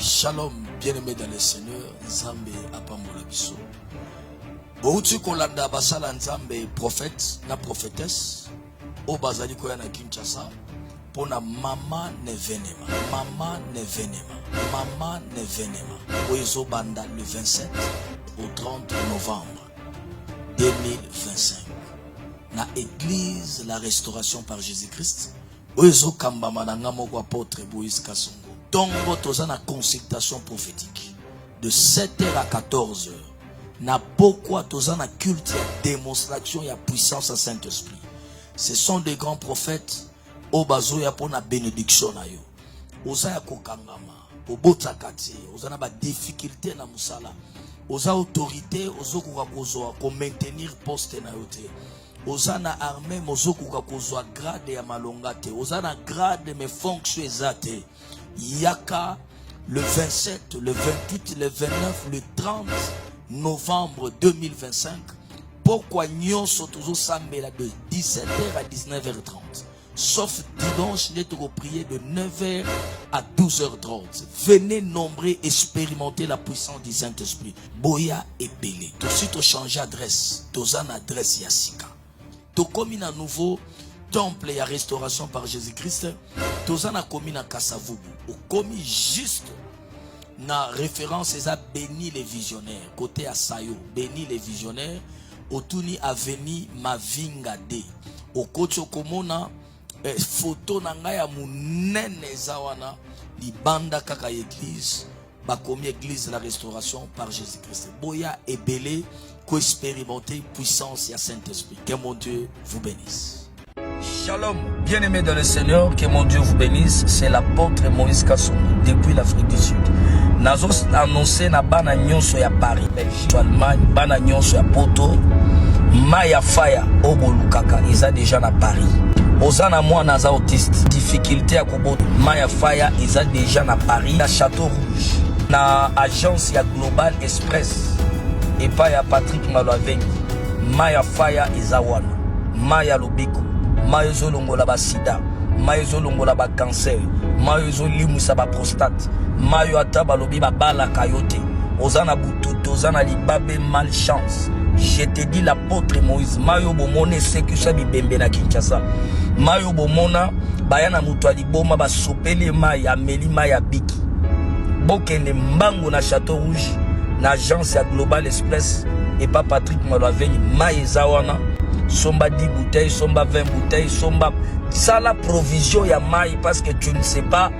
Shalom, bien-aimés dans le Seigneur, Nzambe apambola biso. Bouti kolanda basala Nzambe prophète na prophétesse o bazali koya na Kinshasa pona mama nevenema. Mama nevenema. Mama nevenema. Oyezo banda le 27 au 30 novembre. 2025. Na église la restauration par Jésus-Christ. Oezo kambama na ngamoko apôtre Moïse Kasongo. Tongo toza na consultation prophétique de 7h à 14h. Na pourquoi toza na culte ya démonstration ya puissance à Saint-Esprit. Ce sont des grands prophètes au bazo ya pona bénédiction na yo. Oza ya kokangama, obota kati, oza na ba difficulté na musala. Oza autorité, ozo kuka kozwa ko maintenir poste na yo te. Oza na armée, ozo kuka kozwa grade ya malonga te. Oza na grade mais fonction ezate. Yaka le 27, le 28, le 29, le 30 novembre 2025. Pourquoi nyonso toujours sambela de 17h à 19h30. Sauf dimanche, nous prier de 9h à 12h30. Venez nombreux expérimenter la puissance du Saint-Esprit. Boya et Belé. Tout de suite, changer d'adresse. Tous en adresse Yassika. Tout comme un nouveau temple et restauration par Jésus-Christ. Tous en a commis à Kassavubu. Au commis juste na référence à béni les visionnaires. Côté à Sayo, béni les visionnaires. Au Tuni Aveni Mavinga D. Au Kocho Komona. Photo nanga ya munene zawana libanda kaka église bakomi église la restauration par Jésus-Christ. Boya et belé ko expérimenter puissance ya Saint-Esprit. Que mon Dieu vous bénisse. Shalom, bien-aimés dans le Seigneur, que mon Dieu vous bénisse. C'est l'apôtre Moïse Kasongo depuis l'Afrique du Sud. Nazos annoncé na bana nyonso ya Paris, Belgique, Allemagne, bana nyonso ya Poto, Maya Faya, Obolukaka, ils ont déjà na Paris. Ozana moi naza autiste, difficulté à Kobo, Maya Faya, ils ont déjà na Paris, à Château Rouge, na agence ya Global Express, et pas ya Patrick Malouavengi, Maya Faya, ils ont Maya Lobiko, Maya Zolongola ba sida, Maya Zolongola ba cancer, Maya Zolimusa ba prostate, Maya Ataba lobi ba bala kayote, Ozana Bututo, Ozana Libabe malchance. Je te dis l'apôtre Moïse, Mayo Bomone Sekusa Bibembe na Kinshasa. Mayo Bomona, Bayana Mutuali Boma, ba sopele Maya, Meli Maya Biki. Bokende Mbango na Château Rouge, na agence ya Global Express, et pas Patrick Malouavengi, Maya Zawana, Somba 10 bouteilles, Somba 20 bouteilles, Somba. Ça la provision ya Maya, parce que tu ne sais pas,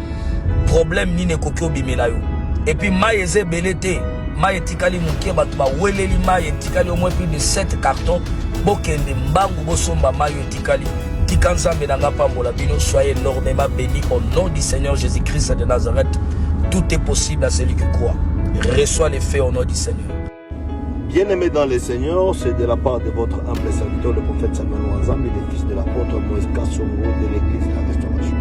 problème ni ne kokyo bimelayo. Et puis Maya Zebelete. Maye tikali mukie batu ba weleli maye tikali au moins plus de 7 cartons bokende mbangu bosomba maye tikali tikanzambe nanga pambola bino. Soyez énormément bénis au nom du Seigneur Jésus-Christ de Nazareth. Tout est possible à celui qui croit. Reçois les faits au nom du Seigneur. Bien-aimés dans le Seigneur, c'est de la part de votre humble serviteur, le prophète Samuel Wanzambi, le fils de l'apôtre Moïse Kasongo de l'église de la restauration.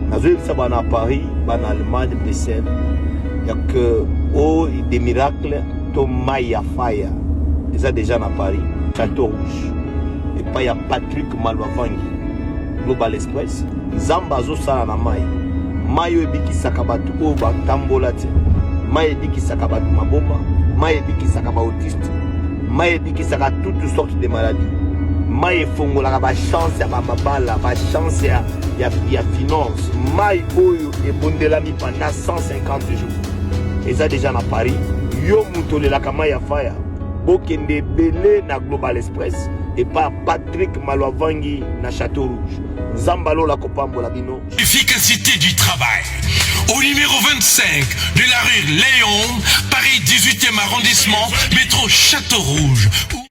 Nazouil Sabana à Paris, en Allemagne, Bruxelles. Il y a que des miracles, Maya Faya, ils ont déjà à Paris, Château Rouge. Et pas il y a Patrick Malouavengi, Global Express, Zambazo Sana Maï, Mayo Ebiki Sakabatu Oba Tambolate, Maye Ebiki Sakabatu Mabomba, Maye Ebiki Sakaba autiste, Maye Ebiki Saka toutes sortes de maladies, Maye Fongo la chance ya Mabala, la chance ya finance, Maye Oyo et Bondelami pendant 150 jours. Ils ont déjà à Paris. Yo Moutole la Kamaya Faya. Bokende Belé na Global Express. Et pas Patrick Malouavengi na Château Rouge. Zambalo la Kopambo la Bino. Efficacité du travail. Au numéro 25 de la rue Léon, Paris 18e arrondissement, métro Château Rouge.